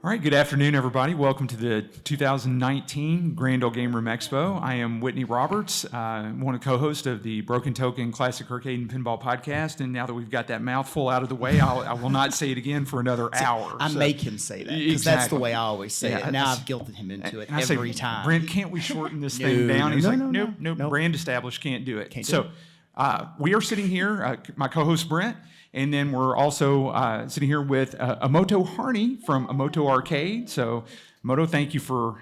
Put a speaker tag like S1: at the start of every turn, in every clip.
S1: All right, good afternoon, everybody. Welcome to the 2019 Grand Ole Game Room Expo. I am Whitney Roberts, one of the co-hosts of the Broken Token Classic Arcade and Pinball podcast. And now that we've got that mouthful out of the way, I will not say it again for another hour.
S2: I make him say that because that's the way I always say it. Now I've guilted him into it every time.
S1: Brent, can't we shorten this thing down? He's nope, brand established, can't do it. We are sitting here, my co-host Brent, and then we're also sitting here with Imoto Harney from Imoto Arcade. So, Imoto, thank you for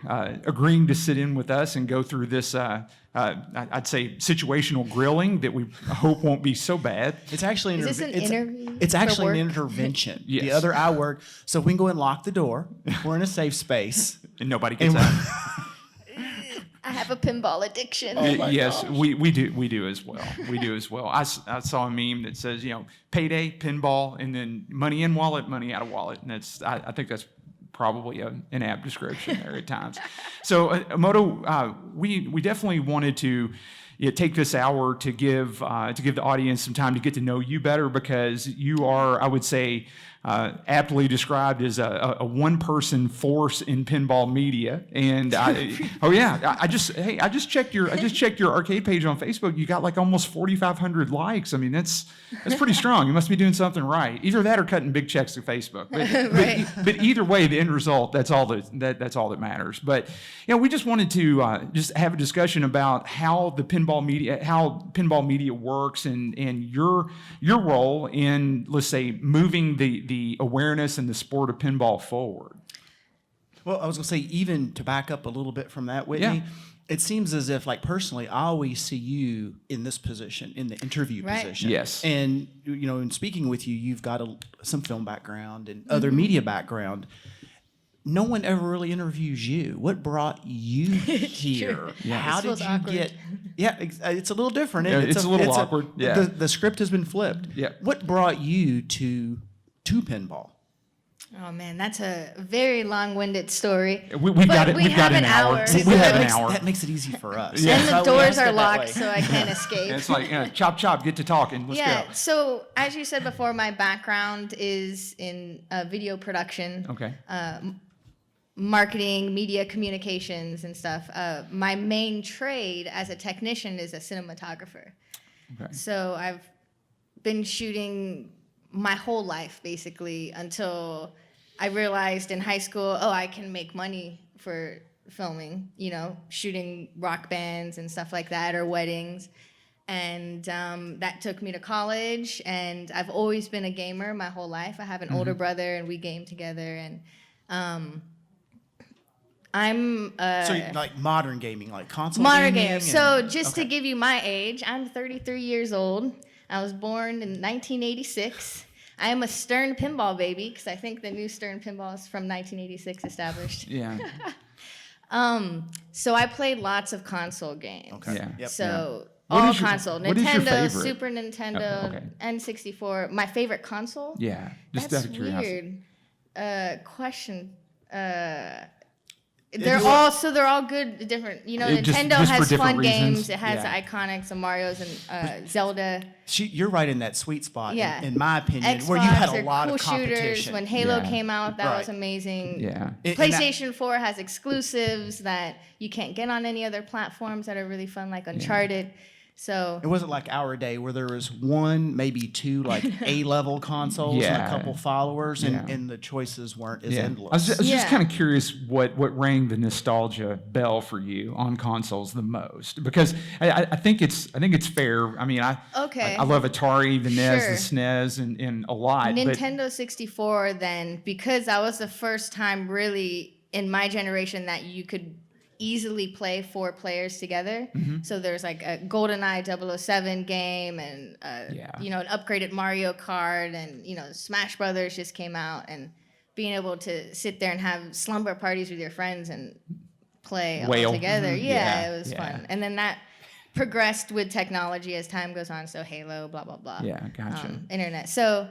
S1: agreeing to sit in with us and go through this, I'd say, situational grilling that we hope won't be so bad.
S3: It's actually interview.
S2: It's actually an intervention.
S1: Yes.
S2: The other I work, so we can go and lock the door. We're in a safe space,
S1: and nobody gets out.
S3: I have a pinball addiction.
S1: Yes, we do as well. We do as well. I saw a meme that says, payday, pinball, and then money in wallet, money out of wallet. And I think that's probably an apt description there at times. So, Imoto, we definitely wanted to take this hour to give the audience some time to get to know you better, because you are, I would say, aptly described as a one-person force in pinball media. And I just checked your arcade page on Facebook. You got like almost 4,500 likes. I mean, that's pretty strong. You must be doing something right. Either that or cutting big checks to Facebook. But either way, the end result, that's all that matters. But we just wanted to just have a discussion about how pinball media works, and your role in, let's say, moving the awareness and the sport of pinball forward.
S2: Well, I was going to say, even to back up a little bit from that, Whitney, it seems as if, like, personally, I always see you in this position, in the interview position.
S1: Yes.
S2: And, in speaking with you, you've got some film background and other media background. No one ever really interviews you. What brought you here? How did you get? Yeah, it's a little different.
S1: It's a little awkward.
S2: The script has been flipped.
S1: Yeah.
S2: What brought you to pinball?
S3: Oh man, that's a very long-winded story.
S1: We've got an hour. We have an hour.
S2: That makes it easy for us.
S3: Yeah. And the doors are locked, so I can't escape.
S1: It's like chop, get to talking. Let's go.
S3: So as you said before, my background is in video production.
S1: Okay.
S3: Marketing, media communications, and stuff. My main trade as a technician is a cinematographer. Okay. So I've been shooting my whole life, basically, until I realized in high school, I can make money for filming, shooting rock bands and stuff like that, or weddings. And that took me to college, and I've always been a gamer my whole life. I have an older brother, and we game together, and I'm
S2: so you're like modern gaming, like console
S3: modern
S2: gaming?
S3: Gamer. So just to give you my age, I'm 33 years old. I was born in 1986. I am a Stern pinball baby, because I think the new Stern pinball is from 1986 established.
S1: Yeah.
S3: So I played lots of console games.
S2: Okay.
S1: Yeah.
S2: Yep.
S3: So all console, Nintendo, Super Nintendo, N64. My favorite console?
S1: Yeah. Just
S3: That's
S1: out of curiosity.
S3: weird. Question. They're all good, different. Nintendo has fun games. It has the iconics of Mario's and Zelda.
S2: You're right in that sweet spot, in my opinion,
S3: Xbox,
S2: where you had a lot
S3: cool
S2: of competition.
S3: Shooters. When Halo came out, that was amazing.
S1: Yeah.
S3: PlayStation 4 has exclusives that you can't get on any other platforms that are really fun, like Uncharted. So
S2: it wasn't like our day where there was one, maybe two, like A-level consoles and a couple followers, and the choices weren't as endless.
S1: I was just kind of curious what rang the nostalgia bell for you on consoles the most, because I think it's fair. I mean, I love Atari, the NES, the SNES, and a lot.
S3: Nintendo 64, then, because that was the first time really in my generation that you could easily play 4 players together. So there's like a GoldenEye 007 game, and an upgraded Mario Kart, and Smash Brothers just came out, and being able to sit there and have slumber parties with your friends and play all together. It was fun. And then that progressed with technology as time goes on. So Halo, blah blah blah.
S1: Yeah, gotcha.
S3: Internet. So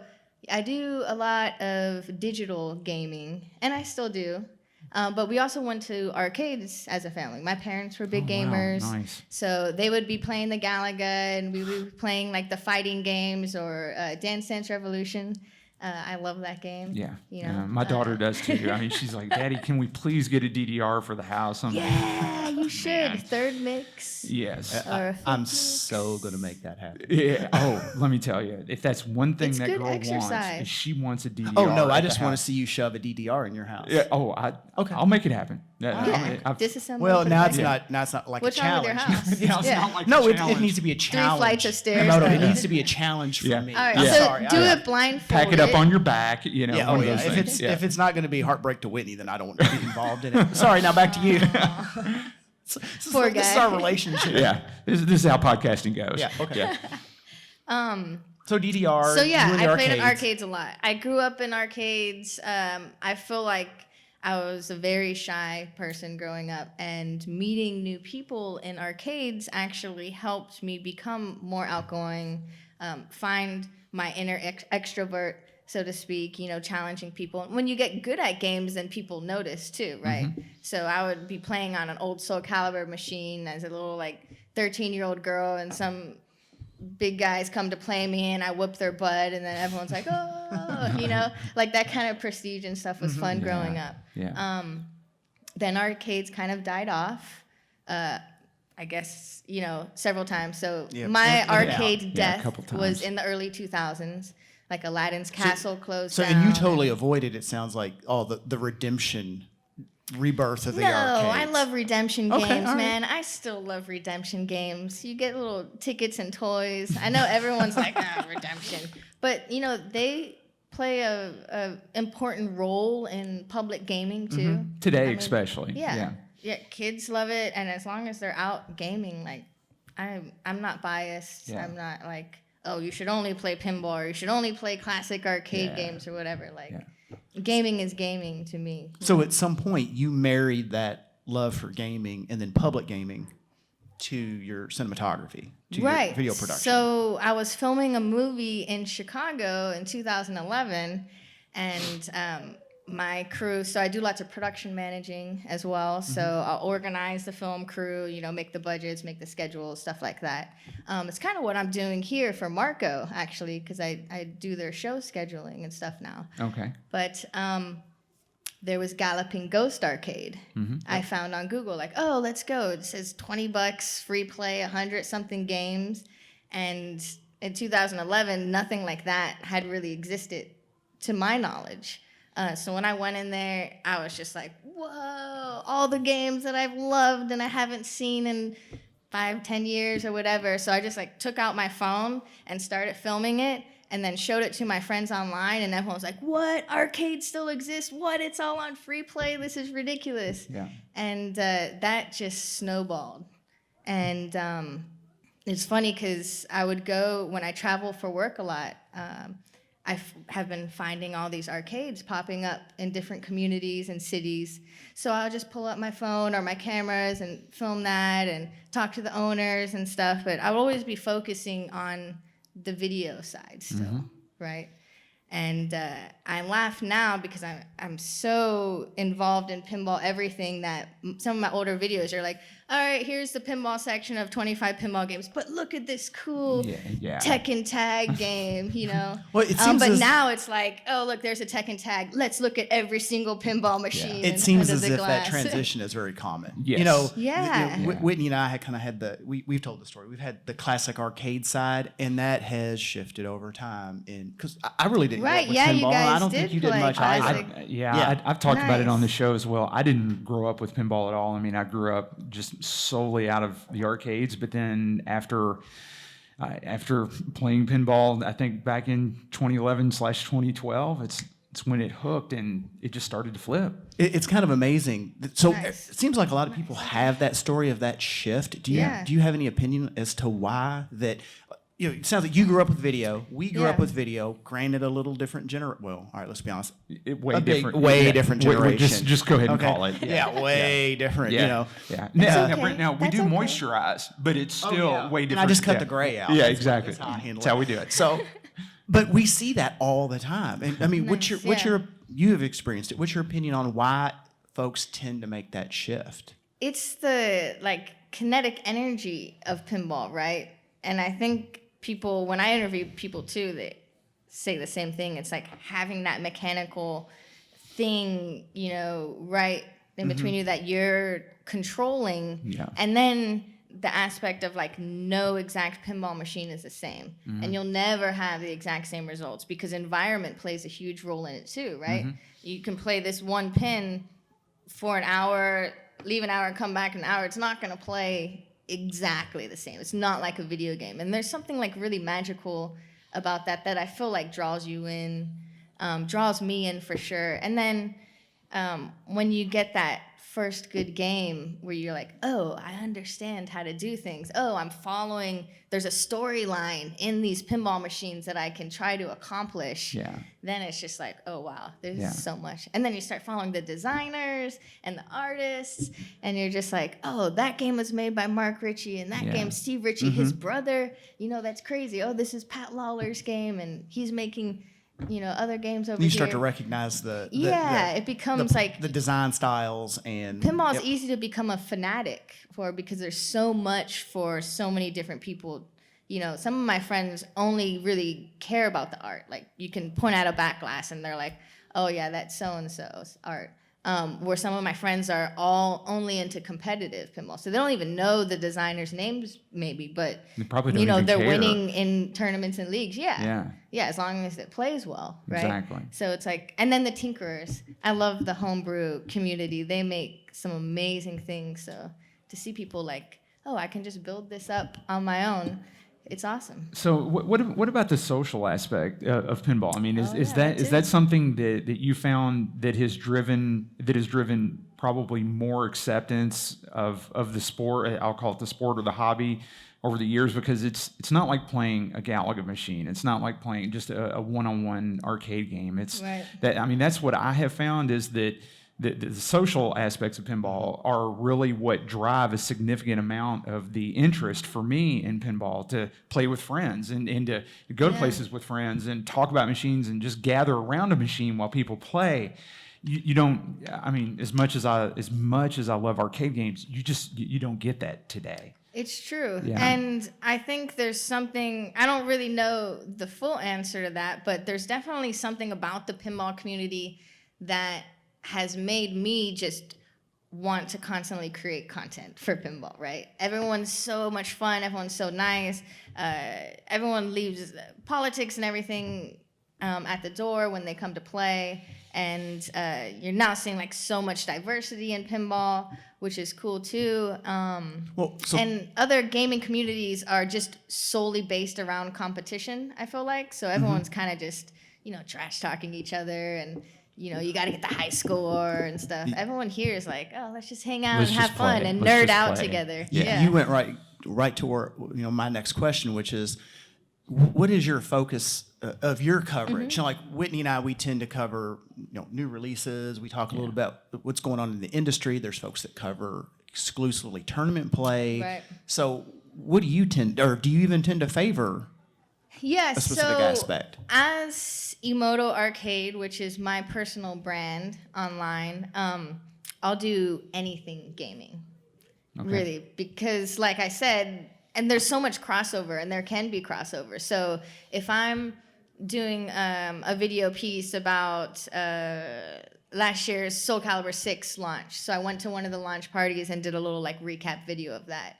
S3: I do a lot of digital gaming, and I still do. But we also went to arcades as a family. My parents were big gamers.
S1: Wow, nice.
S3: So they would be playing the Galaga, and we would be playing like the fighting games or Dance Dance Revolution. I love that game.
S1: Yeah.
S3: You know,
S1: Yeah, my daughter does too. I mean, she's like, Daddy, can we please get a DDR for the house? I'm like,
S3: yeah, you should.
S1: man.
S3: Third mix.
S1: Yes.
S3: Or a
S2: I'm
S3: fifth
S2: so
S3: mix.
S2: gonna make that happen.
S1: Yeah. Oh, let me tell you, if that's one thing
S3: It's
S1: that
S3: good
S1: girl wants,
S3: exercise.
S1: is she wants a DDR.
S2: Oh no, I
S1: at the
S2: just want to
S1: house.
S2: see you shove a DDR in your house.
S1: Yeah. Oh,
S2: Okay.
S1: I'll make it happen.
S3: Yeah,
S1: I've-
S3: disassemble.
S2: Well,
S3: put it
S2: now
S3: back
S2: it's
S3: in.
S2: not like
S3: What's
S2: a
S3: wrong with
S2: challenge.
S3: your house?
S1: Yeah, it's
S3: Yeah.
S1: not like
S2: No,
S1: a
S2: it
S1: challenge.
S2: needs to be a challenge.
S3: flights of stairs.
S2: No, it needs to be a challenge for
S1: Yeah.
S2: me.
S3: All right,
S2: I'm
S1: Yeah.
S3: so
S2: sorry.
S3: do it blindfolded.
S1: Pack it up on your back. You know.
S2: Yeah,
S1: one
S2: oh
S1: of
S2: yeah.
S1: those
S2: If
S1: things.
S2: it's
S1: Yeah.
S2: if it's not going to be heartbreak to Whitney, then I don't want to be involved in it. Sorry. Now back to you.
S3: Poor
S2: This is
S3: guy.
S2: our relationship.
S1: Yeah. This is how podcasting goes.
S2: Yeah, okay.
S1: Yeah.
S2: So DDR.
S3: So yeah,
S2: you in the
S3: I played in
S2: arcades.
S3: arcades a lot. I grew up in arcades. I feel like I was a very shy person growing up, and meeting new people in arcades actually helped me become more outgoing, find my inner extrovert, so to speak, you know, challenging people. When you get good at games, then people notice too, right? So I would be playing on an old Soul Calibur machine as a little like 13-year-old girl, and some big guys come to play me and I whoop their butt, and then everyone's like, oh, you know, like that kind of prestige and stuff was fun growing up.
S1: Yeah.
S3: Then arcades kind of died off, I guess, you know, several times. So
S2: Yeah,
S3: my
S2: in and out.
S3: arcade
S1: Yeah, a
S3: death
S1: couple
S3: was
S1: times.
S3: in the early 2000s. Like Aladdin's Castle closed
S2: So
S3: down.
S2: and you totally avoided. It sounds like the redemption, rebirth of the
S3: No,
S2: arcades.
S3: I love redemption
S2: Okay,
S3: games,
S2: all right.
S3: man. I still love redemption games. You get little tickets and toys. I know everyone's like, redemption. But, you know, they play a important role in public gaming, too.
S1: Today,
S3: I mean,
S1: especially.
S3: Yeah. Yeah, kids love it. And as long as they're out gaming, like, I'm not biased.
S1: Yeah.
S3: I'm not like, oh, you should only play pinball or you should only play classic arcade
S1: Yeah.
S3: games or whatever. Like,
S1: Yeah.
S3: gaming is gaming to me.
S2: So at some point, you married that love for gaming and then public gaming to your cinematography, to your video production.
S3: So I was filming a movie in Chicago in 2011, and my crew. So I do lots of production managing as well. So I'll organize the film crew, you know, make the budgets, make the schedules, stuff like that. It's kind of what I'm doing here for Marco, actually, because I do their show scheduling and stuff now.
S1: Okay.
S3: But there was Galloping Ghost Arcade. I found on Google, like, oh, let's go. It says $20, free play, 100-something games. And in 2011, nothing like that had really existed to my knowledge. So when I went in there, I was just like, whoa, all the games that I've loved and I haven't seen in 5-10 years or whatever. So I just like took out my phone and started filming it, and then showed it to my friends online, and everyone was like, what? Arcades still exist? What? It's all on free play? This is ridiculous.
S1: Yeah.
S3: And that just snowballed. And it's funny because I would go, when I travel for work a lot, have been finding all these arcades popping up in different communities and cities. So I'll just pull up my phone or my cameras and film that and talk to the owners and stuff. But I'll always be focusing on the video side still, right? And I laugh now because I'm so involved in pinball everything that some of my older videos are like, all right, here's the pinball section of 25 pinball games, but look at this cool
S1: Yeah.
S3: Tekken Tag game, you know?
S2: Well, it seems
S3: but
S2: as-
S3: now it's like, oh, look, there's a Tekken Tag. Let's look at every single pinball machine.
S2: It seems
S3: under
S2: as
S3: the
S2: if
S3: glass.
S2: that transition is very common.
S1: Yes.
S2: You know,
S3: Yeah.
S2: Whitney and I had kind of had we've told the story. We've had the classic arcade side, and that has shifted over time. Because I really didn't grow up
S3: Right,
S2: with
S3: yeah, you
S2: pinball.
S3: guys
S2: I don't
S3: did
S2: think you did
S3: play
S2: much
S3: classic.
S2: either.
S1: Yeah. I've talked about it on the
S3: Nice.
S1: show as well. I didn't grow up with pinball at all. I mean, I grew up just solely out of the arcades. But then after playing pinball, I think back in 2011/2012, it's when it hooked and it just started to flip.
S2: It's kind of amazing. So
S3: Nice.
S2: it seems like a lot of people have that story of that shift. Do
S3: Yeah.
S2: you have any opinion as to why that? You know, it sounds like you grew up with video. We grew up
S3: Yeah.
S2: with video. Granted, a little different Well, all right, let's be honest.
S1: Way
S2: A big-
S1: different.
S2: way
S1: yeah.
S2: different
S1: Wait,
S2: generation.
S1: just go ahead and
S2: Okay.
S1: call it.
S2: Yeah, way different.
S1: Yeah.
S2: You know.
S1: Yeah.
S2: It's
S1: Now,
S3: okay.
S1: Brent, now we
S3: That's
S1: do
S3: okay.
S1: moisturize, but it's still way different.
S2: And I just cut
S1: yeah.
S2: the gray out.
S1: Yeah,
S2: That's
S1: exactly.
S2: That's how I handle
S1: That's how
S2: it.
S1: we do it.
S2: So, but we see that all the time. And I mean, what's
S3: Nice,
S2: your
S3: yeah.
S2: you have experienced it. What's your opinion on why folks tend to make that shift?
S3: It's the like kinetic energy of pinball, right? And I think people, when I interview people too, they say the same thing. It's like having that mechanical thing, you know, right in between you that you're controlling.
S1: Yeah.
S3: And then the aspect of like no exact pinball machine is the same. And you'll never have the exact same results because environment plays a huge role in it too, right? You can play this one pin for an hour, leave an hour, come back an hour. It's not going to play exactly the same. It's not like a video game. And there's something like really magical about that I feel like draws you in, draws me in for sure. And then when you get that first good game where you're like, oh, I understand how to do things. Oh, I'm following, there's a storyline in these pinball machines that I can try to accomplish.
S1: Yeah.
S3: Then it's just like, oh, wow, there's so much. And then you start following the designers and the artists, and you're just like, oh, that game was made by Mark Ritchie, and that game, Steve Ritchie, his brother, you know, that's crazy. Oh, this is Pat Lawler's game, and he's making, you know, other games over here.
S2: You start to recognize
S3: it becomes like
S2: the design styles, and
S3: pinball is easy to become a fanatic for because there's so much for so many different people. You know, some of my friends only really care about the art. Like you can point out a back glass and they're like, oh yeah, that's so and so's art. Where some of my friends are all only into competitive pinball, so they don't even know the designers' names, maybe, but
S1: They probably don't
S3: you know
S1: even
S3: they're
S1: care.
S3: winning in tournaments and leagues.
S1: Yeah.
S3: As long as it plays well, right?
S1: Exactly.
S3: So it's like, and then the tinkerers. I love the homebrew community. They make some amazing things. So to see people like, oh, I can just build this up on my own. It's awesome.
S1: So what about the social aspect of pinball? I mean, is
S3: that
S1: that something that you found that has driven probably more acceptance of the sport? I'll call it the sport or the hobby over the years, because it's not like playing a Galaga machine. It's not like playing just a one-on-one arcade game. It's
S3: Right.
S1: that, I mean, that's what I have found is that the social aspects of pinball are really what drive a significant amount of the interest for me in pinball, to play with friends and to go to places with friends and talk about machines and just gather around a machine while people play. You don't, I mean, as much as I love arcade games, you don't get that today.
S3: It's true.
S1: Yeah.
S3: And I think there's something, I don't really know the full answer to that, but there's definitely something about the pinball community that has made me just want to constantly create content for pinball, right? Everyone's so much fun. Everyone's so nice. Everyone leaves politics and everything at the door when they come to play. And you're now seeing like so much diversity in pinball, which is cool too. And other gaming communities are just solely based around competition, I feel like. So everyone's kind of just, you know, trash talking each other, and you know, you got to get the high score and stuff. Everyone here is like, oh, let's just hang out and have fun and nerd out together.
S2: Yeah. You went right to where, you know, my next question, which is, what is your focus of your coverage? You know, like Whitney and I, we tend to cover, you know, new releases. We talk a little about what's going on in the industry. There's folks that cover exclusively tournament play.
S3: Right.
S2: So what do you tend, or do you even tend to favor a specific aspect?
S3: As Imoto Arcade, which is my personal brand online, I'll do anything gaming, really, because like I said, and there's so much crossover, and there can be crossover. So if I'm doing a video piece about last year's Soul Calibur 6 launch, so I went to one of the launch parties and did a little like recap video of that.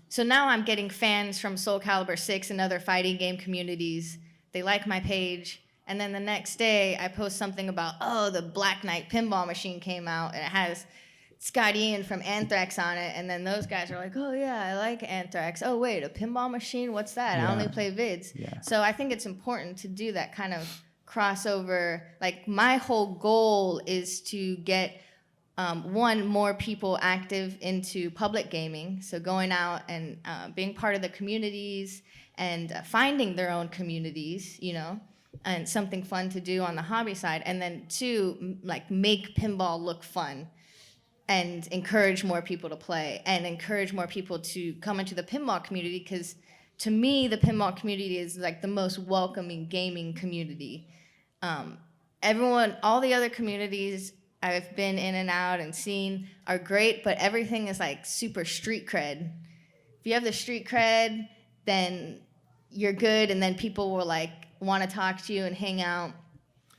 S3: So now I'm getting fans from Soul Calibur 6 and other fighting game communities. They like my page, and then the next day I post something about, oh, the Black Knight pinball machine came out, and it has Scott Ian from Anthrax on it, and then those guys are like, oh yeah, I like Anthrax. Oh wait, a pinball machine? What's that? I only play vids.
S1: Yeah.
S3: So I think it's important to do that kind of crossover. Like my whole goal is to get more people active into public gaming, so going out and being part of the communities and finding their own communities, you know, and something fun to do on the hobby side, and then two, like make pinball look fun and encourage more people to play and encourage more people to come into the pinball community, because to me the pinball community is like the most welcoming gaming community. Everyone, all the other communities I've been in and out and seen are great, but everything is like super street cred. If you have the street cred, then you're good, and then people will like want to talk to you and hang out.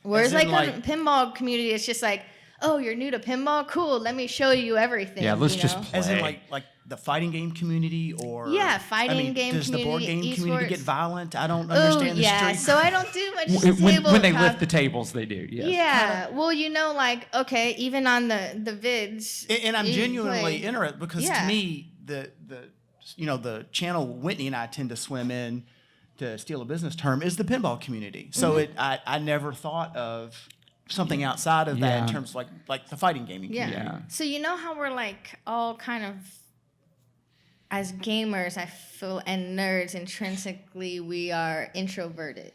S3: Whereas
S2: As in,
S3: like a pinball community, it's just like, oh, you're new to pinball? Cool, let me show you everything.
S1: Yeah, let's
S3: you
S1: just
S3: know?
S1: play.
S2: As in like the fighting game community, or
S3: Yeah, fighting game
S2: does the board
S3: community,
S2: game community
S3: esports.
S2: get violent? I don't
S3: Oh,
S2: understand the
S3: yeah.
S2: street.
S3: So I don't do much
S1: When they
S3: tabletop.
S1: lift the tables, they do. Yes.
S3: Yeah. Well, you know, like, okay, even on the vids.
S2: And I'm
S3: you
S2: genuinely
S3: play.
S2: interested because
S3: Yeah.
S2: to me the channel Whitney and I tend to swim in, to steal a business term, is the pinball community. So I never thought of something outside of that in
S1: Yeah.
S2: terms of like the fighting gaming
S3: Yeah.
S2: community.
S1: Yeah.
S3: So you know how we're like all kind of, as gamers, I feel, and nerds, intrinsically we are introverted.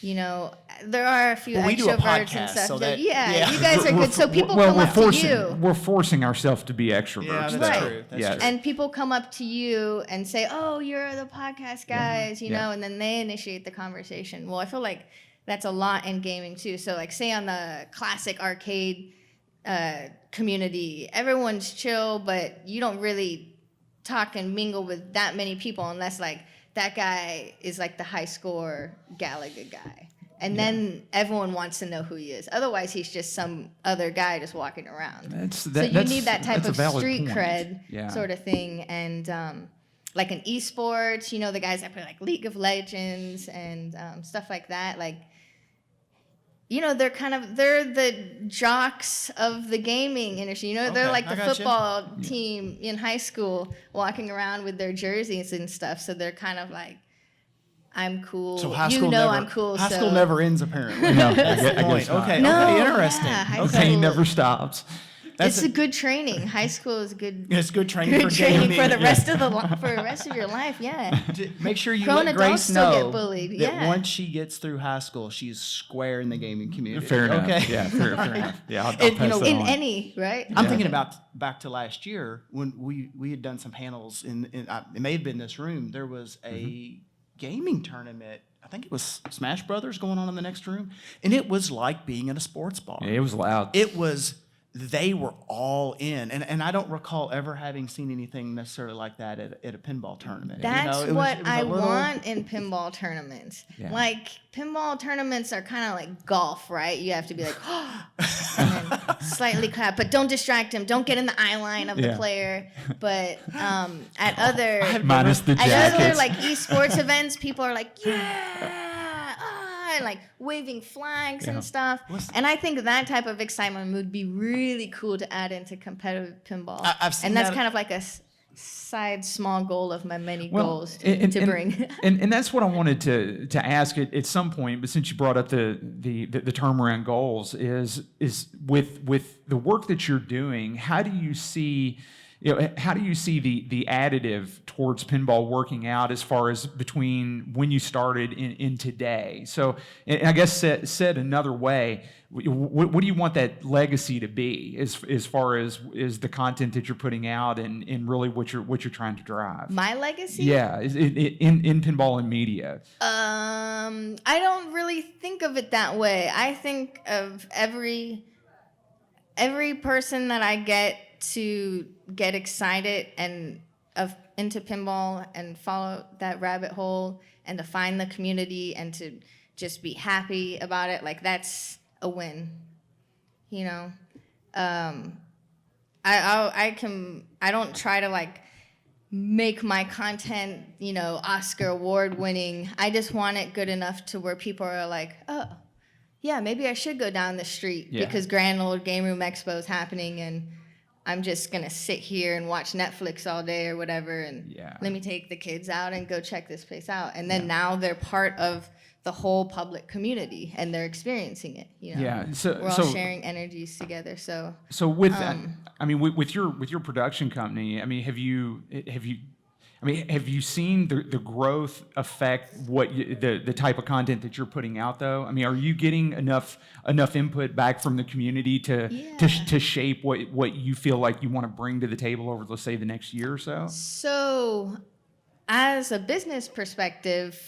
S3: You know, there are a few
S2: Well, we do a
S3: extroverts
S2: podcast,
S3: and stuff.
S2: so
S3: that,
S2: that-
S3: yeah,
S2: yeah.
S3: you guys are good. So people
S1: well,
S3: come
S1: we're
S3: up
S1: forcing,
S3: to you.
S1: We're forcing ourselves to be extroverts.
S2: Yeah, that's
S3: Right.
S2: true. That's
S1: Yeah.
S2: true.
S3: And people come up to you and say, "Oh, you're the podcast guys," you
S1: Yeah.
S3: know, and then they initiate the conversation. Well, I feel like that's a lot in gaming too. So, like, say on the classic arcade community, everyone's chill, but you don't really talk and mingle with that many people unless like that guy is like the high score Galaga guy. And then everyone wants to know who he is. Otherwise, he's just some other guy just walking around. So you need that type of street cred sort of thing. And like in esports, you know, the guys that play like League of Legends and stuff like that, like, you know, they're the jocks of the gaming industry. You know, they're
S2: Okay,
S3: like
S2: I
S3: the
S2: gotcha.
S3: football team in high school walking around with their jerseys and stuff. So they're kind of like, I'm cool.
S2: So high
S3: you
S2: school
S3: know
S2: never,
S3: I'm cool.
S2: High
S3: so.
S2: school never ends, apparently.
S1: No,
S2: That's the
S1: I
S2: point.
S1: guess not.
S2: Okay,
S3: No,
S2: okay, interesting.
S3: yeah, high
S2: okay.
S1: Pain
S3: school-
S1: never stops.
S3: It's a good training. High school is good.
S2: It's good training
S3: Good
S2: for
S3: training
S2: gaming.
S3: for the rest of for the rest of your life. Yeah.
S2: Make sure you
S3: Grown
S2: let
S3: adults
S2: Grace
S3: still get
S2: know
S3: bullied,
S2: that
S3: yeah.
S2: once she gets through high school, she's square in the gaming community.
S1: Fair enough.
S2: Okay.
S1: Yeah, fair enough. Yeah, I'll
S2: And,
S1: pass
S2: you know,
S1: that
S3: In
S1: on.
S3: any, right?
S2: I'm
S1: Yeah.
S2: thinking about back to last year when we had done some panels it may have been this room. There was a gaming tournament. I think it was Smash Brothers going on in the next room, and it was like being in a sports bar.
S1: Yeah, it was loud.
S2: It was. They were all in, and I don't recall ever having seen anything necessarily like that at a pinball tournament.
S3: That's
S2: you know, it
S3: what
S2: was a
S3: I
S2: little-
S3: want in pinball tournaments.
S1: Yeah.
S3: Like pinball tournaments are kind of like golf, right? You have to be like, and then slightly clap, but don't distract him. Don't get in the eye line of the
S1: Yeah.
S3: player. But at other
S1: Minus the
S3: at other
S1: jackets.
S3: like esports events, people are like, yeah. And like waving flags
S1: Yeah.
S3: and stuff. And I think that type of excitement would be really cool to add into competitive pinball.
S2: I've seen
S3: and that's
S2: that-
S3: kind of like a side small goal of my many
S1: Well,
S3: goals to bring.
S1: and that's what I wanted to ask at some point. But since you brought up the term around goals, is with the work that you're doing, how do you see? How do you see the additive towards pinball working out as far as between when you started in today? So, and I guess said another way, what do you want that legacy to be as far as the content that you're putting out and really what you're trying to drive?
S3: My legacy?
S1: Yeah, in pinball and media.
S3: I don't really think of it that way. I think of every person that I get to get excited and into pinball and follow that rabbit hole and to find the community and to just be happy about it, like that's a win, you know. I don't try to like make my content, you know, Oscar award winning. I just want it good enough to where people are like, oh yeah, maybe I should go down the street because Grand Old Game Room Expo is happening and I'm just going to sit here and watch Netflix all day or whatever and let me take the kids out and go check this place out. And then now they're part of the whole public community and they're experiencing it, you know.
S1: Yeah, so
S3: we're all sharing energies together. So
S1: with that, I mean, with your production company, I mean, have you seen the growth affect what the type of content that you're putting out though? I mean, are you getting enough input back from the community to shape what you feel like you want to bring to the table over, let's say, the next year or so?
S3: So, as a business perspective,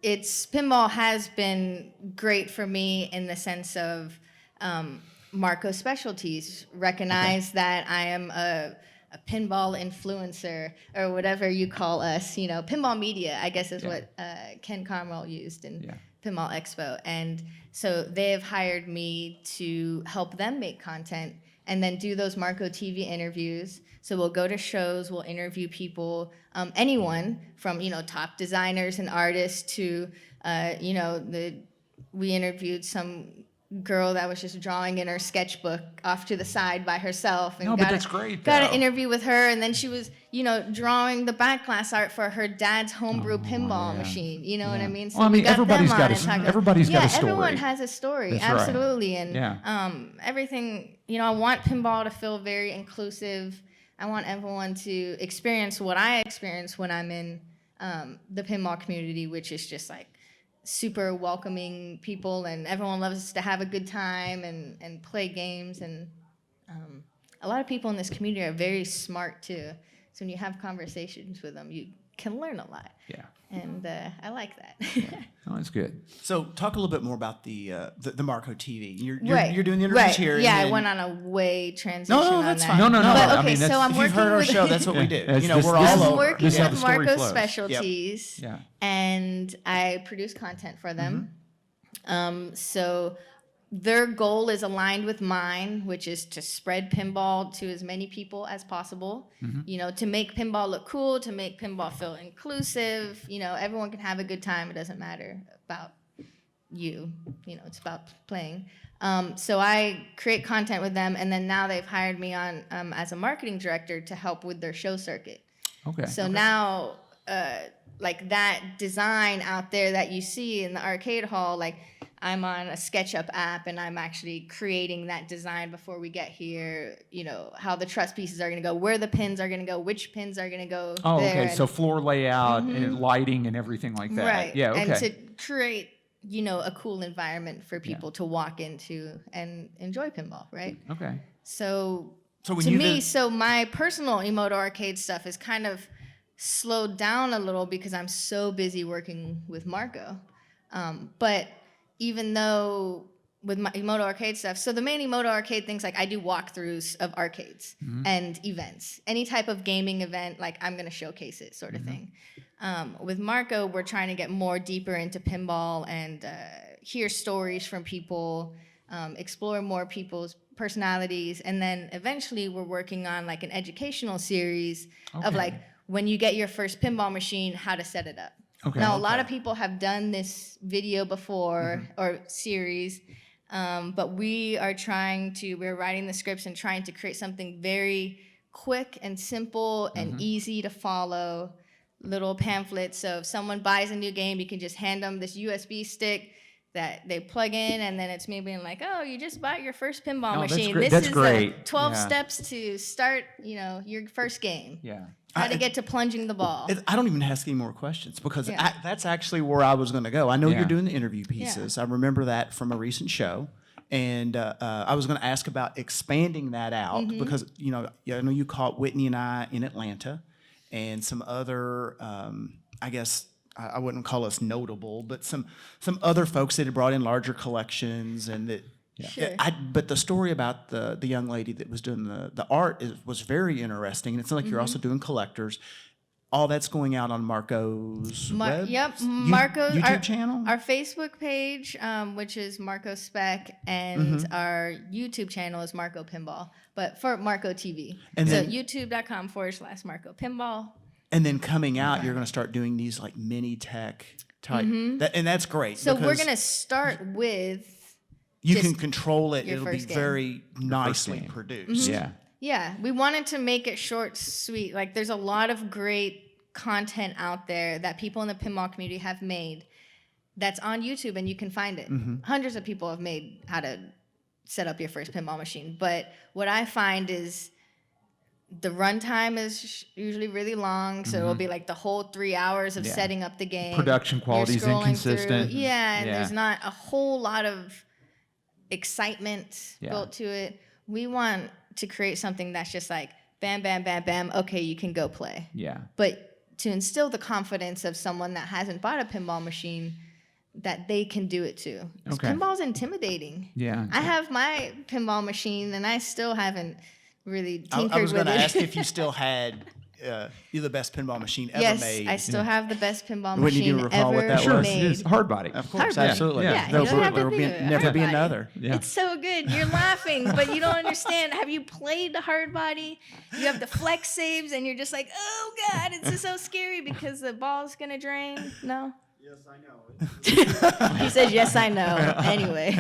S3: pinball has been great for me in the sense of Marco Specialties recognize that I am a pinball influencer or whatever you call us, you know, pinball media, I guess is what Ken Carmel used. And Pinball Expo. And so they have hired me to help them make content and then do those Marco TV interviews. So we'll go to shows, we'll interview people, anyone from, top designers and artists to, we interviewed some girl that was just drawing in her sketchbook off to the side by herself. And
S1: but that's great,
S3: got an
S1: though.
S3: interview with her, and then she was, drawing the back glass art for her dad's homebrew pinball machine. You know what I mean? So we got
S1: everybody's
S3: them
S1: got
S3: on and talked about-
S1: everybody's got a story.
S3: Everyone has a story,
S1: That's right.
S3: absolutely. And everything, I want pinball to feel very inclusive. I want everyone to experience what I experience when I'm in the pinball community, which is just like super welcoming people, and everyone loves to have a good time and play games. And a lot of people in this community are very smart too. So when you have conversations with them, you can learn a lot.
S1: Yeah.
S3: And I like that.
S1: Oh, that's good.
S2: So talk a little bit more about the Marco TV. You're
S3: Right.
S2: you're doing the interviews
S3: Right.
S2: here. and
S3: Yeah, I
S2: then-
S3: went on a way transition.
S2: No,
S3: on
S2: that's
S3: that.
S2: fine.
S1: No.
S3: But
S1: I
S3: okay,
S1: mean,
S3: so I'm
S2: If
S3: working
S2: you've heard our
S3: with
S2: show, that's what we do.
S1: It's
S2: We're
S1: this
S2: all
S1: is-
S2: over.
S3: I'm working
S1: This is how
S3: with
S1: the story
S3: Marco
S1: flows.
S3: Specialties,
S1: Yeah.
S3: and I produce content for them. So their goal is aligned with mine, which is to spread pinball to as many people as possible. To make pinball look cool, to make pinball feel inclusive. Everyone can have a good time. It doesn't matter about you. It's about playing. So I create content with them, and then now they've hired me on as a marketing director to help with their show circuit.
S1: Okay.
S3: So now, like that design out there that you see in the arcade hall, like I'm on a SketchUp app and I'm actually creating that design before we get here, how the truss pieces are going to go, where the pins are going to go, which pins are going to go
S1: Oh,
S3: there.
S1: okay. So floor layout and lighting and everything like that.
S3: Right.
S1: Yeah. Okay.
S3: And to create, a cool environment for people to walk into and enjoy pinball, right?
S1: Okay.
S3: So
S2: when
S3: to
S2: you
S3: me,
S2: vis-
S3: so my personal Imoto Arcade stuff is kind of slowed down a little because I'm so busy working with Marco. But even though with my Imoto Arcade stuff, so the main Imoto Arcade things, like I do walkthroughs of arcades and events. Any type of gaming event, like I'm going to showcase it sort of thing. With Marco, we're trying to get more deeper into pinball and hear stories from people, explore more people's personalities, and then eventually we're working on like an educational series of
S1: Okay.
S3: like when you get your first pinball machine, how to set it up.
S1: Okay.
S3: Now, a lot of people have done this video before or series, but we're writing the scripts and trying to create something very quick and simple and easy to follow, little pamphlets. So if someone buys a new game, you can just hand them this USB stick that they plug in, and then it's me being like, oh, you just bought your first pinball
S1: Oh, that's
S3: machine.
S1: great.
S3: This
S1: That's
S3: is
S1: great.
S3: the 12
S1: Yeah.
S3: steps to start, your first game.
S1: Yeah.
S3: How to get to plunging the ball.
S2: I don't even ask any more questions because
S3: Yeah.
S2: that's actually where I was going to go. I know
S1: Yeah.
S2: you're doing the interview pieces. I remember that from a recent show. And I was going to ask about expanding that out because, I know you caught Whitney and I in Atlanta and some other, I guess, I wouldn't call us notable, but some other folks that had brought in larger collections and that.
S3: Sure.
S2: But the story about the young lady that was doing the art was very interesting, and it's like you're also doing collectors. All that's going out on Marco's web?
S3: Marco's
S2: YouTube channel.
S3: Our Facebook page, which is Marco Spec, and our YouTube channel is Marco Pinball, but for Marco TV.
S2: And
S3: so
S2: then-
S3: youtube.com/Marco Pinball.
S2: And then coming out, you're going to start doing these like mini tech type, and that's great.
S3: So we're
S2: because
S3: going to start with.
S2: you
S3: just
S2: can control it.
S3: your
S2: It'll be
S3: first game.
S2: very nicely
S1: game.
S2: produced.
S1: Yeah.
S3: Yeah, we wanted to make it short, sweet. Like, there's a lot of great content out there that people in the pinball community have made that's on YouTube, and you can find it. Hundreds of people have made how to set up your first pinball machine. But what I find is the runtime is usually really long, so it'll be like the whole 3 hours of
S1: Yeah.
S3: setting up the game.
S1: Production
S3: You're
S1: quality is
S3: scrolling
S1: inconsistent.
S3: through. Yeah, and
S1: Yeah.
S3: there's not a whole lot of excitement
S1: Yeah.
S3: built to it. We want to create something that's just like bam, bam, bam, bam. Okay, you can go play.
S1: Yeah.
S3: But to instill the confidence of someone that hasn't bought a pinball machine that they can do it too. 'Cause
S1: Okay.
S3: Pinball's intimidating.
S1: Yeah.
S3: I have my pinball machine and I still haven't really
S2: I
S3: tinkered
S2: was
S3: with
S2: going to
S3: it.
S2: ask if you still had you're the best pinball machine ever
S3: Yes,
S2: machine.
S3: I still have the best pinball
S2: Wouldn't you
S3: machine
S2: recall what
S3: ever
S2: that
S1: Sure,
S2: was?
S1: it
S3: made.
S1: is. Hard body.
S2: Of course,
S3: Hard
S2: absolutely.
S3: body. Yeah, you
S2: There'll,
S3: don't have to
S2: there'll
S3: think of it.
S2: never
S3: Hard
S2: be
S3: body.
S2: another.
S1: Yeah.
S3: It's so good. You're laughing, but you don't understand. Have you played the hard body? You have the flex saves, and you're just like, oh God, it's just so scary because the ball's gonna drain. No.
S4: Yes, I know.
S3: He says, yes, I know. Anyway.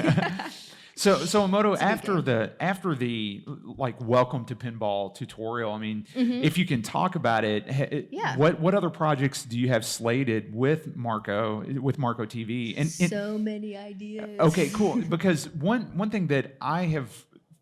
S1: So Imoto, after the like welcome to pinball tutorial, I mean, if you can talk about it,
S3: Yeah.
S1: what other projects do you have slated with Marco TV? And
S3: So many ideas.
S1: okay, cool. Because one thing that I have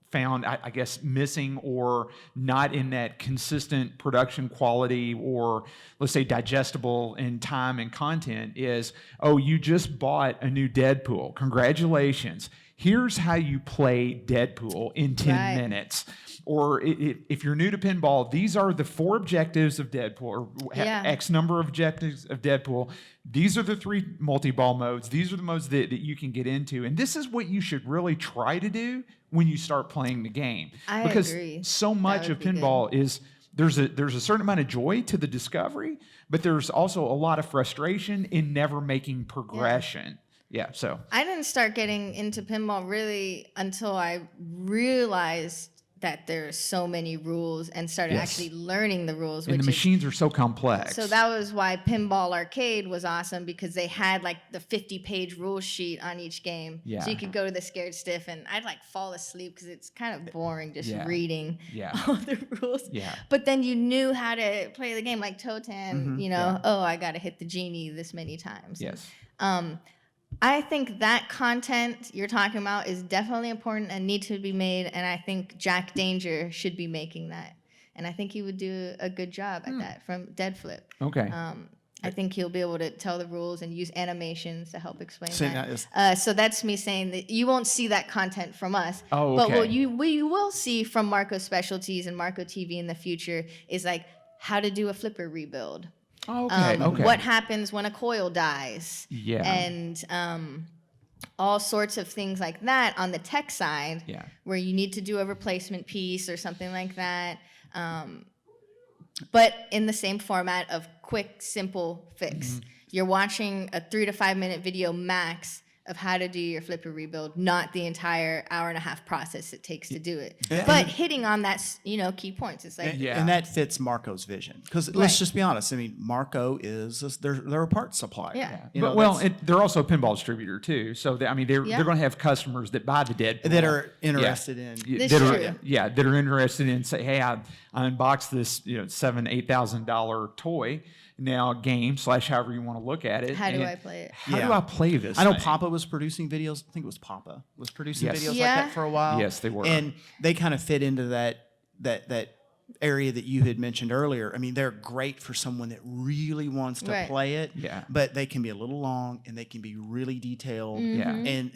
S1: found, I guess, missing or not in that consistent production quality or, let's say, digestible in time and content is, oh, you just bought a new Deadpool. Congratulations. Here's how you play Deadpool in 10
S3: Right.
S1: minutes. Or if you're new to pinball, these are the 4 objectives of Deadpool, or
S3: Yeah.
S1: X number of objectives of Deadpool. These are the 3 multi-ball modes. These are the modes that you can get into. And this is what you should really try to do when you start playing the game.
S3: I
S1: because
S3: agree.
S1: so
S3: That
S1: much
S3: would
S1: of
S3: be good.
S1: pinball is there's a certain amount of joy to the discovery, but there's also a lot of frustration in never making progression. Yeah, so
S3: I didn't start getting into pinball really until I realized that there's so many rules and started
S1: Yes.
S3: actually learning the rules.
S1: and the
S3: which is,
S1: machines are so complex.
S3: so that was why Pinball Arcade was awesome, because they had like the 50-page rule sheet on each game.
S1: Yeah.
S3: So you could go to the Scared Stiff and I'd like fall asleep because it's kind of boring just
S1: Yeah.
S3: reading
S1: Yeah.
S3: all the rules.
S1: Yeah.
S3: But then you knew how to play the game, like Totem, you know,
S1: Yeah.
S3: oh, I got to hit the genie this many times.
S1: Yes.
S3: I think that content you're talking about is definitely important and need to be made, and I think Jack Danger should be making that, and I think he would do a good job at that from Dead Flip.
S1: Okay.
S3: I think he'll be able to tell the rules and use animations to help explain
S2: So
S3: that.
S2: that is-
S3: So that's me saying that you won't see that content from us.
S1: Oh,
S3: But
S1: okay.
S3: what you will see from Marco Specialties and Marco TV in the future is like how to do a flipper rebuild.
S1: Okay. Okay.
S3: What happens when a coil dies?
S1: Yeah.
S3: And all sorts of things like that on the tech side,
S1: Yeah.
S3: where you need to do a replacement piece or something like that. But in the same format of quick, simple fix.
S1: Mm-hmm.
S3: You're watching a 3 to 5 minute video max of how to do your flipper rebuild, not the entire hour and a half process it takes to do it. But hitting on that, key points. It's like,
S1: Yeah.
S2: And that fits Marco's vision. Because let's
S3: Right.
S2: just be honest. I mean, Marco they're a parts supplier.
S3: Yeah.
S2: You
S1: But,
S2: know,
S1: well,
S2: that's-
S1: they're also a pinball distributor too. So they're
S3: Yeah.
S1: going to have customers that buy the Deadpool
S2: that are interested in.
S3: This
S1: that
S3: is
S1: are,
S3: true.
S1: yeah, that are interested in say, hey, I unboxed this $7,000-8,000 toy, now game / however you want to look at it.
S3: How do
S1: and
S3: I play it?
S1: How
S2: Yeah.
S1: do I play this?
S2: I know
S1: thing?
S2: Papa was producing videos. I think it was Papa was producing
S1: Yes.
S2: videos like
S3: Yeah.
S2: that for a while.
S1: Yes, they were.
S2: And they kind of fit into that area that you had mentioned earlier. I mean, they're great for someone that really wants to
S3: Right.
S2: play it.
S1: Yeah.
S2: But they can be a little long and they can be really detailed.
S1: Yeah.
S2: And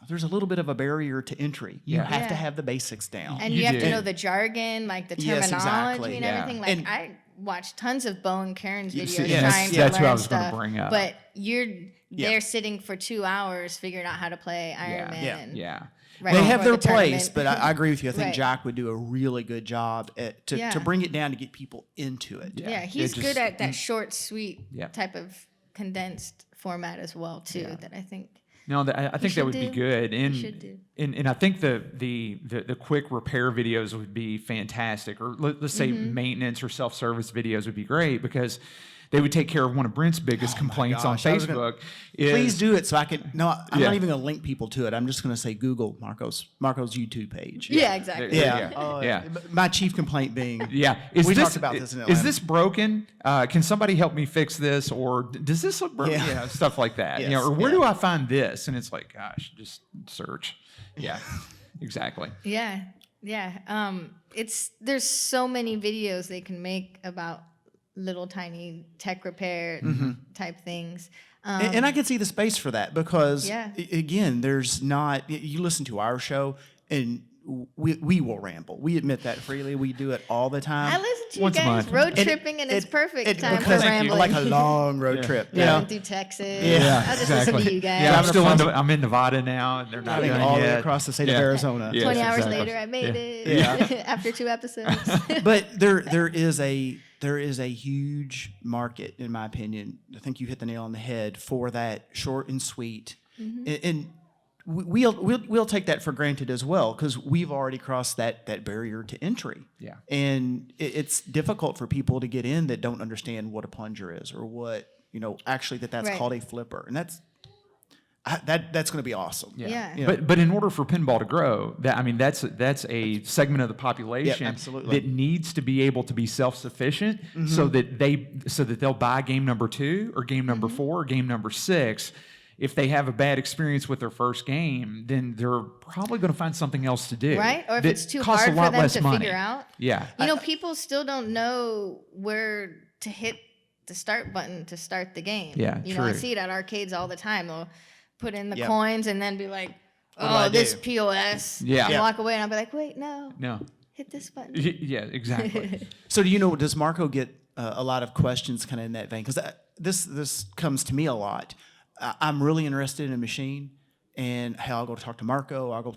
S2: there's a little bit of a barrier to entry. You
S1: Yeah.
S2: have to
S3: Yeah.
S2: have the basics down.
S3: And
S1: You
S3: you have
S1: do.
S3: to know the jargon, like the
S2: Yes,
S3: terminology
S2: exactly.
S3: and
S1: Yeah.
S3: everything. Like
S2: And-
S3: I watched tons of Bo and Karen's
S2: You
S3: videos
S2: see- yes,
S3: trying to
S1: that's
S3: learn
S1: what I was gonna
S3: stuff.
S1: bring up.
S3: But you're
S2: Yeah.
S3: there sitting for 2 hours figuring out how to play Iron
S1: Yeah.
S3: Man.
S2: Yeah.
S3: and
S1: Yeah.
S3: right
S2: They
S3: before
S2: have their
S3: the tournament.
S2: place, but I agree with you. I think
S3: Right.
S2: Jack would do a really good job to
S3: Yeah.
S2: bring it down to get people into it.
S1: Yeah.
S3: Yeah,
S1: It
S3: he's
S1: just-
S3: good at that short, sweet
S1: Yeah.
S3: type of condensed format as well too.
S1: Yeah.
S3: That I think.
S1: No, I think that
S3: should
S1: would be
S3: do.
S1: good, and
S3: should do.
S1: and I think the quick repair videos would be fantastic, or let's say
S3: Mm-hmm.
S1: maintenance or self-service videos would be great because they would take care of one of Brent's biggest complaints on
S2: gosh, I was gonna-
S1: Facebook. Is,
S2: Please do it so I can. No, I'm
S1: Yeah.
S2: not even going to link people to it. I'm just going to say Google Marco's YouTube page.
S3: Yeah, exactly.
S1: There
S2: Yeah.
S1: you go.
S2: Oh,
S1: Yeah.
S2: My chief complaint being.
S1: Yeah,
S2: We talked about this in
S1: Is
S2: Atlanta.
S1: this broken? Can somebody help me fix this? Or does this look broken?
S2: Yeah.
S1: You know, stuff like that.
S2: Yes,
S1: Or where
S2: yeah.
S1: do I find this? And it's like, gosh, just search. Yeah, exactly.
S3: Yeah, yeah. There's so many videos they can make about little tiny tech repair type things.
S2: And I can see the space for that because,
S3: Yeah.
S2: again, there's not. You listen to our show, and we will ramble. We admit that freely. We do it all the time.
S3: I listen to you
S1: Once a
S3: guys
S1: month.
S3: road tripping, and it's perfect time for
S2: because
S3: rambling.
S2: like a long road trip. You
S3: Driving
S2: know?
S3: through Texas.
S2: Yeah,
S3: I'll just listen to you guys.
S1: Yeah,
S2: Driving
S1: I'm in Nevada now, and they're not
S2: Driving
S1: done
S2: all the way
S1: yet.
S2: across the state
S1: Yeah.
S2: of Arizona.
S1: Yes,
S3: 20 hours
S1: exactly.
S3: later, I made it.
S2: Yeah.
S3: After 2 episodes.
S2: But there is a huge market, in my opinion. I think you hit the nail on the head for that short and sweet, and we'll take that for granted as well because we've already crossed that barrier to entry.
S1: Yeah.
S2: And it's difficult for people to get in that don't understand what a plunger is or what actually that's
S3: Right.
S2: called a flipper, and that's going to be awesome.
S3: Yeah.
S2: Yeah.
S1: But in order for pinball to grow, that's a segment of the population
S2: absolutely.
S1: that needs to be able to be self-sufficient so that they'll buy game number 2 or game number 4 or game number 6. If they have a bad experience with their first game, then they're probably going to find something else to do.
S3: Right? Or if
S1: that
S3: it's too
S1: costs
S3: hard
S1: a
S3: for
S1: lot
S3: them
S1: less
S3: to
S1: money.
S3: figure out.
S1: Yeah.
S3: People still don't know where to hit the start button to start the game.
S1: Yeah,
S3: I
S1: true.
S3: see it at arcades all the time. They'll put in the
S2: Yep.
S3: coins and then be like,
S2: do I
S3: this
S2: do?
S3: POS.
S1: Yeah.
S3: And
S1: Yeah.
S3: walk away and I'll be like, wait, no,
S1: No.
S3: hit this button.
S1: Yeah, exactly.
S2: So does Marco get a lot of questions kind of in that vein? Because this comes to me a lot. I'm really interested in a machine, and hey, I'll go talk to Marco.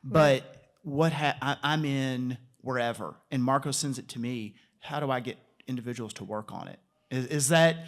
S2: But I'm in wherever, and Marco sends it to me. How do I get individuals to work on it? Has that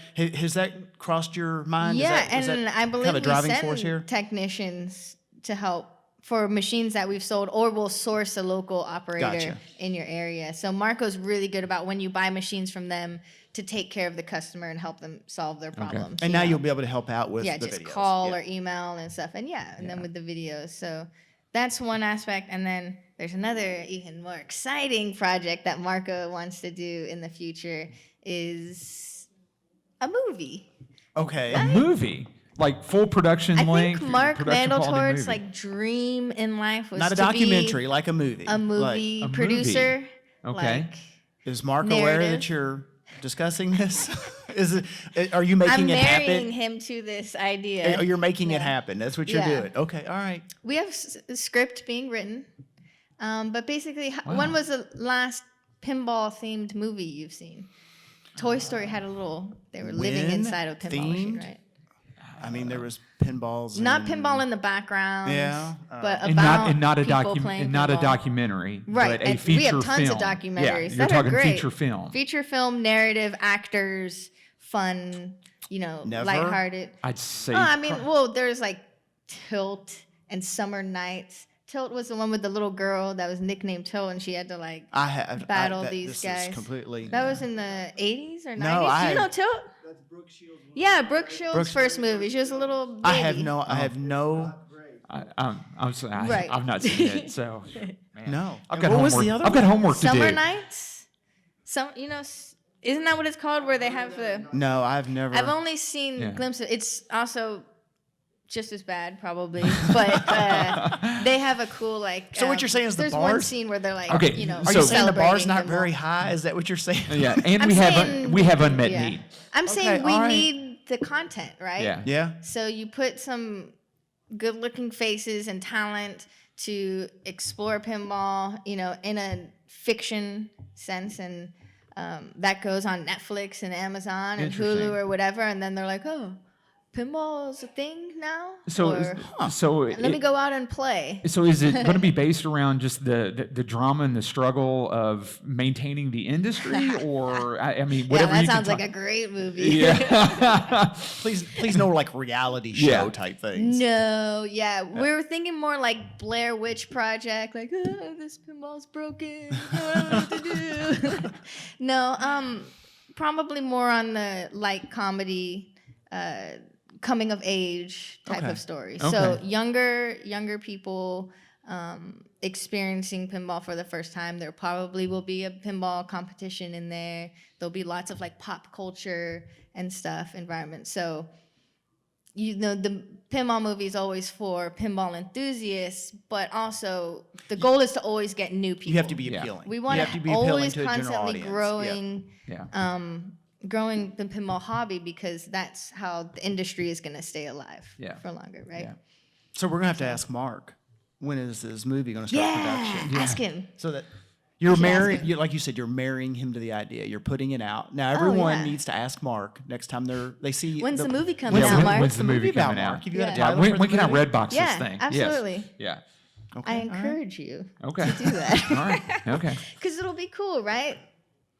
S2: crossed your mind?
S3: Yeah,
S2: is that
S3: and I believe
S2: kind of a driving
S3: we
S2: force here?
S3: send technicians to help for machines that we've sold, or we'll source a local operator
S2: Gotcha.
S3: in your area. So Marco's really good about when you buy machines from them to take care of the customer and help them solve their problems.
S2: And now you'll be able to help out with
S3: yeah,
S2: the
S3: just
S2: videos.
S3: call
S2: Yeah.
S3: or email and stuff, and then with the videos. So that's one aspect, and then there's another even more exciting project that Marco wants to do in the future is a movie.
S2: Okay.
S1: A movie, like full production
S3: I
S1: length.
S3: think Mark
S1: production quality
S3: Mandeltort's
S1: movie.
S3: dream in life was
S2: Not a
S3: to
S2: documentary, like a movie.
S3: be a movie
S1: Like- A
S3: producer.
S1: Okay.
S3: Like,
S2: Is Mark aware
S3: narrative.
S2: that you're discussing this? Are you making
S3: I'm
S2: it
S3: marrying
S2: happen?
S3: him to this idea.
S2: Oh, you're making it happen. That's what you're
S3: Yeah.
S2: doing. Okay, all right.
S3: We have a script being written, but basically, when was the last pinball-themed movie you've seen? Toy Story had they were living
S2: When
S3: inside a pinball machine,
S2: themed?
S3: right?
S2: I mean, there was pinballs.
S3: Not
S2: and-
S3: pinball in the background,
S2: Yeah,
S3: but
S1: and
S3: about
S1: not a
S3: people playing
S1: not a
S3: pinball.
S1: documentary,
S3: Right,
S1: but a
S3: and
S1: feature
S3: we have tons
S1: film.
S3: of documentaries
S1: Yeah, you're
S3: that are
S1: talking
S3: great.
S1: feature film.
S3: Feature film, narrative, actors, fun,
S2: Never?
S3: lighthearted.
S1: I'd say.
S3: Oh, I mean, well, there's like Tilt and Summer Nights. Tilt was the one with the little girl that was nicknamed Tilt, and she had to
S2: I have
S3: battle
S2: that-
S3: these
S2: this
S3: guys.
S2: Is completely.
S3: That was in the 80s or 90s.
S2: No,
S3: Do you know Tilt?
S4: That's Brooke Shields.
S3: Yeah, Brooke Shields'
S2: Brooke's-
S3: first movie. She was a little baby.
S2: I have no.
S1: I'm sorry,
S3: Right.
S1: I've not seen it, so man.
S2: No.
S1: I've got
S2: What was
S1: homework.
S2: the other
S1: I've got
S2: one?
S1: homework to
S3: Summer
S1: do.
S3: Nights. Isn't that what it's called? Where they have the.
S2: No, I've never.
S3: I've only seen
S1: Yeah.
S3: glimpses. It's also just as bad, probably, but they have a cool
S2: So what you're saying is the
S3: there's one
S2: bars-
S3: scene where they're like,
S1: Okay,
S2: Are you
S1: So-
S2: saying the bar's
S3: celebrating
S2: not
S3: pinball.
S2: very high? Is that what you're saying?
S1: Yeah, and
S3: I'm
S1: we
S3: saying-
S1: have unmet
S3: yeah.
S1: need.
S3: I'm
S2: Okay,
S3: saying we
S2: all right.
S3: need the content, right?
S1: Yeah.
S2: Yeah.
S3: So you put some good-looking faces and talent to explore pinball, in a fiction sense, and that goes on Netflix and Amazon and
S1: Interesting.
S3: Hulu or whatever, and then they're like, oh, pinball is a thing now?
S1: So,
S3: Or,
S1: so
S3: let me go out and play.
S1: So is it going to be based around just the drama and the struggle of maintaining the industry, or I mean,
S3: Yeah,
S1: whatever
S3: that
S1: you can
S3: sounds like
S1: talk-
S3: a great movie.
S2: Please, no like reality show
S1: Yeah.
S2: type things.
S3: No, yeah, we were thinking more like Blair Witch Project, like this pinball's broken, I don't know what to do. No, probably more on the light comedy, coming of age type
S2: Okay.
S3: of story.
S1: Okay.
S3: So younger people experiencing pinball for the first time. There probably will be a pinball competition in there. There'll be lots of like pop culture and stuff environment. So the pinball movie is always for pinball enthusiasts, but also the goal is to always get new people.
S2: You have to be
S1: Yeah.
S2: appealing.
S3: We
S2: you
S3: want
S2: have to
S3: to
S2: be appealing
S3: always
S2: to a general
S3: constantly
S2: audience.
S3: growing,
S1: Yeah.
S3: growing the pinball hobby, because that's how the industry is going to stay alive
S1: Yeah.
S3: for longer, right?
S1: Yeah.
S2: So we're gonna have to ask Mark when is this movie going to start production?
S3: Ask him.
S2: So that you're
S3: should ask
S2: marrying,
S3: him.
S2: like you said, you're marrying him to the idea. You're putting it out. Now everyone
S3: yeah.
S2: needs to ask Mark next time they see.
S3: When's the movie coming
S2: when's
S3: out,
S2: the-
S3: Mark?
S2: When's the
S1: When's the
S2: movie
S1: movie
S2: about,
S1: coming out?
S2: Mark? Have you got a
S3: Yeah.
S2: title
S1: when
S2: for
S1: when
S2: the
S1: can I
S2: movie?
S1: Redbox
S3: Yeah,
S1: this thing?
S3: absolutely.
S1: Yes. Yeah.
S2: Okay,
S3: I
S2: all right.
S3: encourage you
S1: Okay.
S3: to do that.
S1: All right. Okay.
S3: Because it'll be cool, right?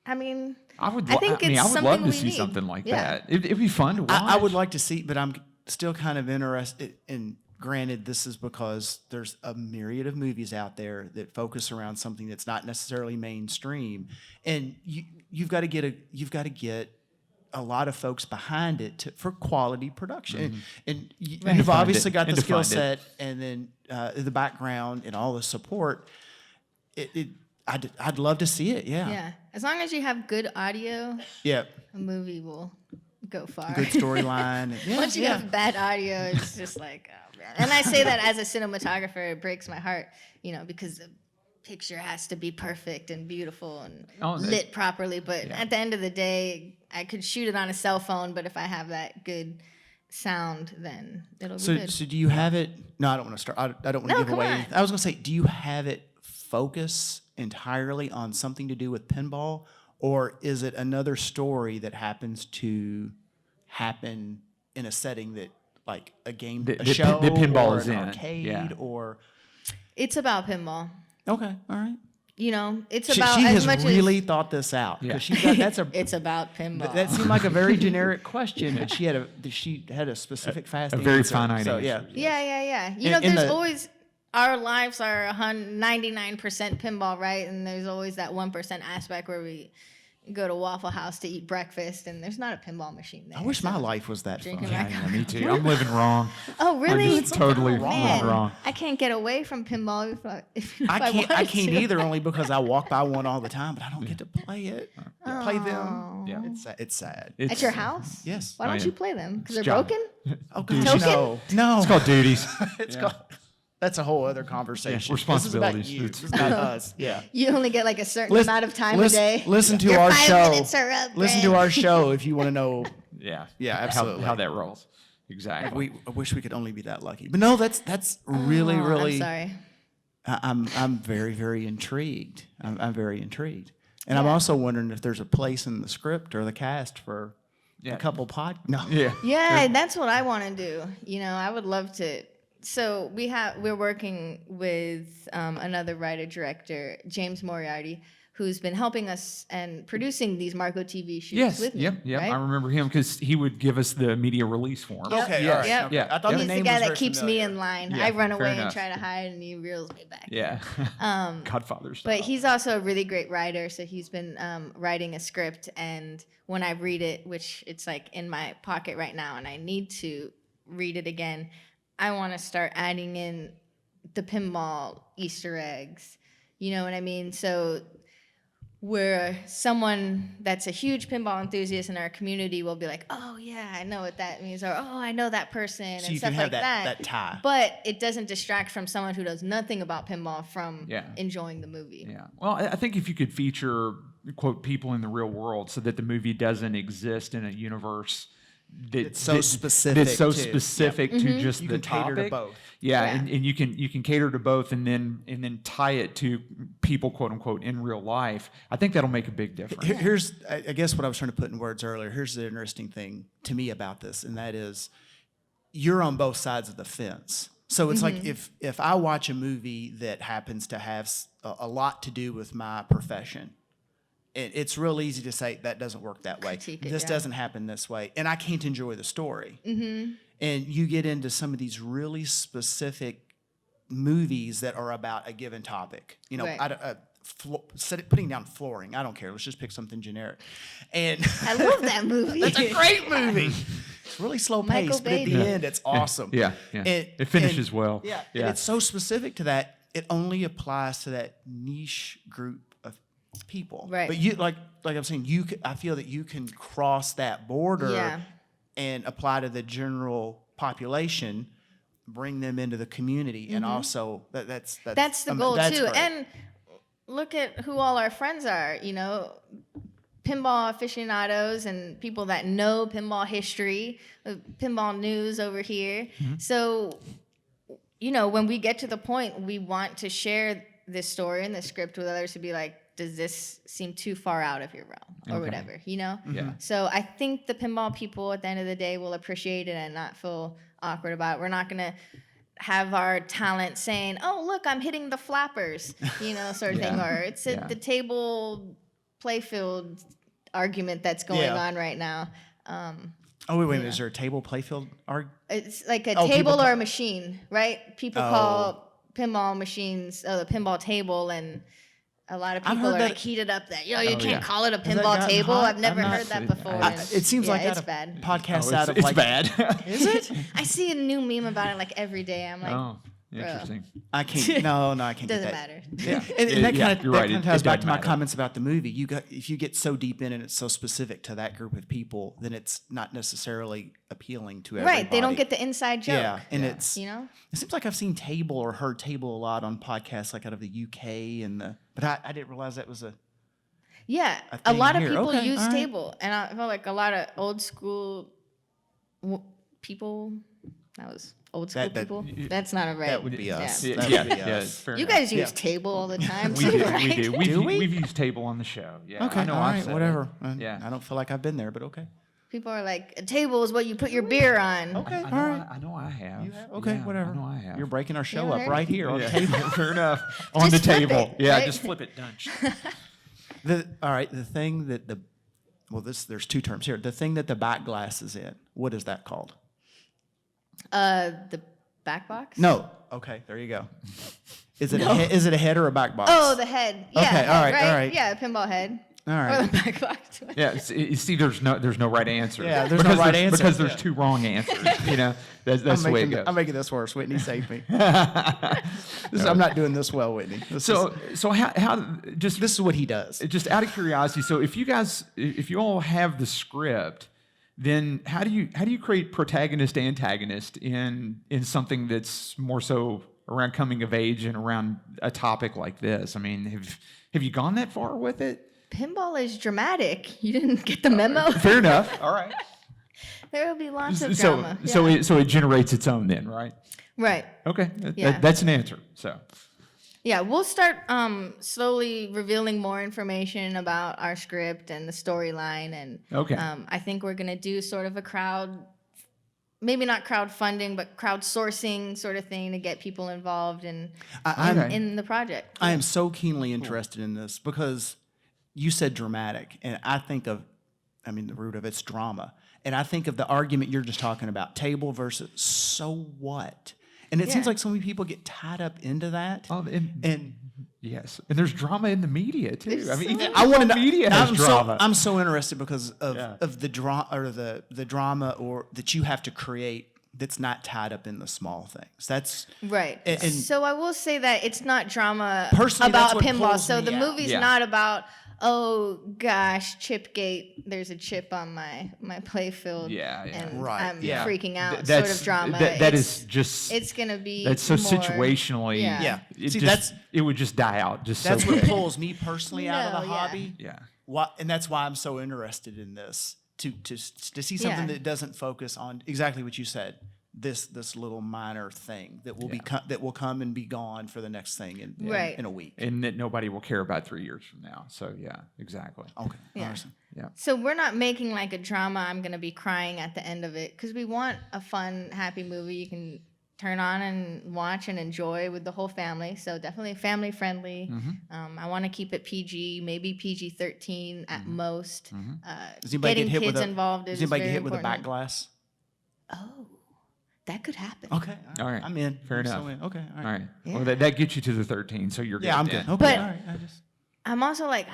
S3: I mean,
S1: I would.
S3: I think it's
S1: I would
S3: something
S1: love to
S3: we
S1: see
S3: need.
S1: something like
S3: Yeah.
S1: that. It'd be fun to watch.
S2: I would like to see, but I'm still kind of interested. And granted, this is because there's a myriad of movies out there that focus around something that's not necessarily mainstream, and you've got to get a lot of folks behind it for quality production. And you've
S1: Fund
S2: obviously
S1: it
S2: got
S1: and
S2: the
S1: to
S2: skill
S1: fund it.
S2: set, and then the background and all the support. I'd love to see it. Yeah.
S3: yeah. As long as you have good audio,
S2: Yeah.
S3: a movie will go far.
S2: Good storyline. Yeah,
S3: Once you have bad audio, it's just like, oh man. And I say that as a cinematographer, it breaks my heart, because the picture has to be perfect and beautiful and lit properly. But at the end of the day, I could shoot it on a cell phone, but if I have that good sound, then it'll be good.
S2: So do you have it? No, I don't want to start. I don't want to
S3: No,
S2: give
S3: come
S2: away.
S3: on.
S2: I was going to say, do you have it focus entirely on something to do with pinball, or is it another story that happens to happen in a setting that, like a game, a show,
S1: the pinball
S2: or
S1: is
S2: an
S1: in it.
S2: arcade,
S1: Yeah.
S2: or
S3: It's about pinball.
S2: okay, all right.
S3: It's
S2: She
S3: about
S2: has
S3: as much
S2: really
S3: as
S2: thought this out. 'Cause
S1: Yeah.
S2: she's got, that's a
S3: it's about pinball.
S2: that seemed like a very generic question, but she had a specific fast
S1: a very
S2: answer.
S1: finite
S2: So
S1: answer.
S2: yeah.
S3: Yeah.
S2: In
S3: There's
S2: the-
S3: always our lives are 99% pinball, right? And there's always that 1% aspect where we go to Waffle House to eat breakfast, and there's not a pinball machine there.
S2: I wish my
S3: so-
S2: life was that fun.
S3: Drinking
S1: Yeah, me too. I'm living wrong.
S3: Oh, really?
S1: I'm just totally
S3: Man,
S1: wrong.
S3: I can't get away from pinball if
S2: I can't
S3: wanted to.
S2: either, only because I walk by one all the time, but I don't get to play it. Play them.
S1: Yeah.
S2: It's sad.
S3: At your house?
S2: Yes.
S3: Why don't
S1: yeah.
S3: you play them? Because they're
S1: John.
S3: broken?
S2: Oh gosh,
S3: Token?
S2: no.
S1: It's called duties.
S2: It's called. That's a whole other conversation.
S1: responsibilities.
S2: This is about you. This is about us. Yeah.
S3: You only get like a certain amount of time a day.
S2: Listen to
S3: Your
S2: our
S3: 5
S2: show.
S3: minutes are up,
S2: Listen to
S3: Greg.
S2: our show if you want to know.
S1: Yeah.
S2: Yeah,
S1: How-
S2: absolutely.
S1: How that rolls. Exactly.
S2: I wish we could only be that lucky, but no, that's really,
S3: Oh,
S2: really.
S3: I'm sorry.
S2: I'm very, very intrigued. I'm very intrigued, and I'm also wondering if there's a place in the script or the cast for
S1: Yeah.
S2: a couple No.
S1: Yeah.
S3: Yeah, that's what I want to do. I would love to. So we're working with another writer director, James Moriarty, who's been helping us and producing these Marco TV shoots
S1: Yes.
S3: with me.
S1: Yep.
S3: Right?
S1: I remember him because he would give us the media release form.
S2: Okay.
S3: Yep.
S2: All right.
S3: Yep.
S2: Okay.
S1: Yeah.
S2: I thought
S1: Yep.
S2: the
S3: He's the
S2: name
S3: guy
S2: was
S3: that
S2: very
S3: keeps me
S2: familiar.
S3: in line.
S1: Yeah,
S3: I run
S1: fair
S3: away and
S1: enough.
S3: try to hide, and he reels me back.
S1: Yeah. Godfather style.
S3: But he's also a really great writer, so he's been writing a script, and when I read it, which it's like in my pocket right now, and I need to read it again, I want to start adding in the pinball Easter eggs. You know what I mean? So where someone that's a huge pinball enthusiast in our community will be like, oh yeah, I know what that means, or oh, I know that person,
S2: So
S3: and
S2: you
S3: stuff
S2: can have
S3: like that.
S2: that tie.
S3: But it doesn't distract from someone who knows nothing about pinball from
S1: Yeah.
S3: enjoying the movie.
S1: Yeah. Well, I think if you could feature, quote, people in the real world so that the movie doesn't exist in a universe
S2: It's so specific
S1: That's so
S2: to-
S1: specific to just
S2: You
S1: the
S2: can cater to
S1: topic.
S2: both.
S1: Yeah,
S3: Yeah.
S1: And you can cater to both and then tie it to people, quote unquote, in real life. I think that'll make a big difference.
S2: Here's, I guess, what I was trying to put in words earlier. Here's the interesting thing to me about this, and that is, you're on both sides of the fence. So it's like if I watch a movie that happens to have a lot to do with my profession, it's real easy to say that doesn't work that way.
S3: Critique it,
S2: This
S3: yeah.
S2: doesn't happen this way, and I can't enjoy the story. And you get into some of these really specific movies that are about a given topic. You know,
S3: Right.
S2: putting down flooring. I don't care. Let's just pick something generic. And
S3: I love that movie.
S2: that's a great movie. It's really slow
S3: Michael
S2: paced, but at the
S3: Bay.
S2: end, it's awesome.
S1: Yeah. It finishes well.
S2: Yeah,
S1: Yeah.
S2: and it's so specific to that. It only applies to that niche group of people.
S3: Right.
S2: But you, like I'm saying, I feel that you can cross that border
S3: Yeah.
S2: and apply to the general population, bring them into the community, and also that's
S3: That's the goal
S2: that's
S3: too.
S2: great.
S3: And look at who all our friends are, pinball aficionados and people that know pinball history, pinball news over here. So, when we get to the point, we want to share this story and the script with others to be like, does this seem too far out of your realm or whatever,
S1: Yeah.
S3: So I think the pinball people at the end of the day will appreciate it and not feel awkward about it. We're not going to have our talent saying, oh, look, I'm hitting the flappers, sort of thing. Or it's the table playfield argument that's going on right now.
S2: Oh, wait a minute. Is there a table playfield?
S3: It's like a
S2: Oh,
S3: table
S2: people
S3: or a machine, right? People call pinball machines the pinball table, and a lot of people are like heated up that, you can't call it a pinball
S2: gotten
S3: table.
S2: hot?
S3: I've never
S2: I'm not-
S3: heard that before.
S2: It seems like
S3: it's
S2: out of
S3: bad.
S2: podcasts
S1: Oh,
S2: out of
S1: it's
S2: like
S1: bad.
S2: Is it?
S3: I see a new meme about it like every day. I'm like,
S1: Oh, interesting.
S2: I can't. No, I can't.
S3: doesn't
S2: get that.
S3: matter.
S2: And that kind of
S1: you're right.
S2: ties
S1: It
S2: back
S1: doesn't
S2: to my
S1: matter.
S2: comments about the movie. If you get so deep in and it's so specific to that group of people, then it's not necessarily appealing to everybody.
S3: Right. They don't get the inside joke.
S2: Yeah, and it's
S3: You know?
S2: It seems like I've seen table or heard table a lot on podcasts like out of the UK but I didn't realize that was a
S3: Yeah.
S2: a
S3: A
S2: thing
S3: lot of
S2: here.
S3: people
S2: Okay,
S3: use
S2: all right.
S3: table. And I feel like a lot of old school people, that was old school
S2: That-
S3: people. That's not a right.
S2: that would be us.
S1: Yeah,
S2: That
S1: yeah,
S2: would be
S1: yeah,
S2: us.
S1: fair
S3: You
S1: enough.
S3: guys use table all the time
S1: We
S3: too,
S1: do.
S3: right?
S1: We do.
S2: Do we?
S1: We've used table on the show. Yeah.
S2: Okay,
S1: I know
S2: all
S1: I've
S2: right,
S1: said it.
S2: whatever.
S1: Yeah.
S2: I don't feel like I've been there, but okay.
S3: People are like, a table is what you put your beer on.
S2: Okay,
S1: I
S2: all
S1: know
S2: right.
S1: I know I have.
S2: You have? Okay,
S1: Yeah,
S2: whatever.
S1: I know I have.
S2: You're breaking our show
S3: Yeah,
S2: up
S3: right.
S2: right here on the
S1: Yeah.
S2: table.
S1: Fair enough. On the
S3: Just flip
S1: table.
S3: it,
S1: Yeah,
S3: right?
S1: just flip it. Done.
S2: All right, the thing that there's two terms here. The thing that the back glass is in, what is that called?
S3: The back box?
S2: No. Okay, there you go. Is it a head or a back box?
S3: Oh, the head. Yeah,
S2: Okay,
S3: head,
S2: all right,
S3: right?
S2: all right.
S3: Yeah, a pinball head.
S2: All
S3: Or
S2: right.
S3: the back box.
S1: Yeah, you see, there's no right answer.
S2: Yeah, there's no
S1: Because
S2: right answer.
S1: because there's
S2: Yeah.
S1: two wrong answers. That's the way it goes.
S2: I'm making this worse. Whitney, save me. I'm not doing this well, Whitney.
S1: So how just
S2: This is what he does.
S1: just out of curiosity. So if you all have the script, then how do you create protagonist antagonist in something that's more so around coming of age and around a topic like this? I mean, have you gone that far with it?
S3: Pinball is dramatic. You didn't get the memo?
S1: Fair enough. All right.
S3: There will be lots of
S1: So
S3: drama.
S1: so
S3: Yeah.
S1: it generates its own then, right?
S3: Right.
S1: Okay,
S3: Yeah.
S1: that's an answer. So
S3: Yeah, we'll start slowly revealing more information about our script and the storyline. And
S1: Okay.
S3: I think we're going to do sort of a maybe not crowdfunding, but crowdsourcing sort of thing to get people involved in the project.
S2: I am so keenly interested in this because you said dramatic, and the root of it's drama. And I think of the argument you're just talking about, table versus so what? And it seems
S3: Yeah.
S2: like so many people get tied up into that. And
S1: yes, and there's drama in the media too. I mean, even
S2: I want to
S1: media has drama.
S2: I'm so interested because of
S1: Yeah.
S2: the drama or the drama or that you have to create that's not tied up in the small things. That's
S3: Right.
S2: And-
S3: So I will say that it's not drama
S2: Personally, that's
S3: about
S2: what
S3: pinball.
S2: pulls
S3: So
S2: me
S3: the
S2: out.
S3: movie's
S1: Yeah.
S3: not about, oh gosh, Chipgate, there's a chip on my playfield.
S1: Yeah, yeah.
S3: And
S2: Right,
S3: I'm
S2: yeah.
S3: freaking out
S1: That's
S3: sort of drama.
S1: That
S3: It's-
S1: is just
S3: It's going to be
S1: that's so
S3: more-
S1: situationally.
S3: Yeah.
S2: Yeah.
S1: It
S2: See,
S1: just, it would just die out. Just
S2: that's
S1: so
S2: what
S1: quick.
S2: pulls me personally out of the
S3: No, yeah.
S2: hobby.
S1: Yeah.
S2: And that's why I'm so interested in this to see something
S3: Yeah.
S2: that doesn't focus on exactly what you said. This little minor thing that will that will come and be gone for the next thing
S3: Right.
S2: in a week.
S1: And that nobody will care about 3 years from now. So yeah, exactly.
S2: Okay.
S3: Yeah.
S2: Awesome.
S1: Yeah.
S3: So we're not making like a drama, I'm going to be crying at the end of it, because we want a fun, happy movie you can turn on and watch and enjoy with the whole family. So definitely family friendly.
S1: Mm-hmm.
S3: I want to keep it PG, maybe PG-13 at most.
S2: Does anybody
S3: Getting
S2: get hit
S3: kids
S2: with
S3: involved is
S2: Does anybody get
S3: very
S2: hit with a back
S3: important.
S2: glass?
S3: Oh, that could happen.
S2: Okay.
S1: All right.
S2: I'm in.
S1: Fair
S2: I'm
S1: enough.
S2: so in. Okay.
S1: All right.
S3: Yeah.
S1: Well, that gets you to the 13, so you're good.
S2: Yeah, I'm
S1: then.
S2: good. Okay.
S3: But-
S2: all right.
S3: I'm also like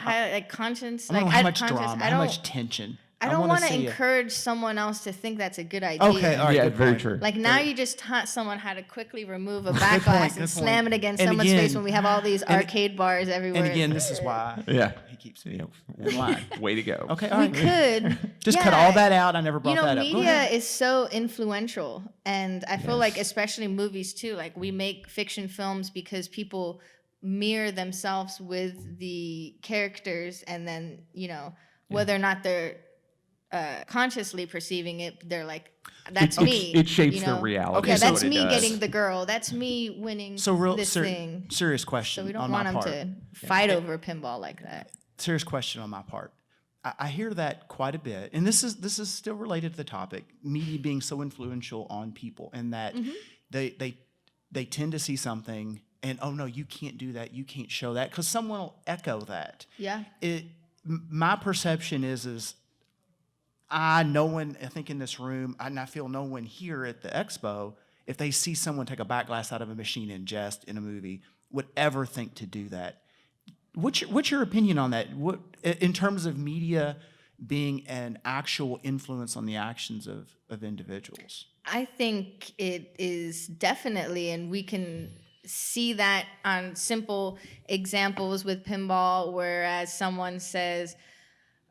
S3: conscious.
S2: I don't
S3: Like
S2: know how much
S3: conscious.
S2: drama,
S3: I
S2: how
S3: don't.
S2: much tension.
S3: I don't
S2: wanna
S3: want to
S2: see it.
S3: encourage someone else to think that's a good idea.
S2: Okay. All right.
S1: Yeah,
S2: good
S1: very
S2: point.
S1: true.
S3: Like now you just taught someone how to quickly remove a back
S2: point,
S3: glass
S2: good
S3: and slam
S2: point.
S3: it against
S2: And
S3: someone's
S2: again-
S3: face when we have all these arcade bars everywhere.
S2: And again, this is why
S1: Yeah.
S2: he keeps me
S1: Yeah.
S2: in line.
S1: Way to go.
S2: Okay. All
S3: we
S2: right.
S3: could
S2: Just
S3: yeah,
S2: cut all that out. I never brought that up. Go
S3: media
S2: ahead.
S3: is so influential, and I feel like especially movies too. Like we make fiction films because people mirror themselves with the characters, and then whether or not they're consciously perceiving it, they're like, that's me.
S1: It shapes
S3: you know?
S1: their reality.
S2: Okay,
S3: Yeah,
S2: so
S3: that's
S1: what it
S3: me
S1: does.
S3: getting the girl. That's me winning
S2: So real
S3: this thing.
S2: serious question
S3: So we don't
S2: on
S3: want
S2: my
S3: them
S2: part.
S3: to fight over pinball like that.
S2: Serious question on my part. I hear that quite a bit, and this is still related to the topic. Media being so influential on people, and that they tend to see something, and oh no, you can't do that, you can't show that, because someone will echo that.
S3: Yeah.
S2: My perception is I think in this room, and I feel no one here at the expo, if they see someone take a back glass out of a machine and jest in a movie, would ever think to do that. What's your opinion on that? What in terms of media being an actual influence on the actions of individuals?
S3: I think it is definitely, and we can see that on simple examples with pinball, whereas someone says,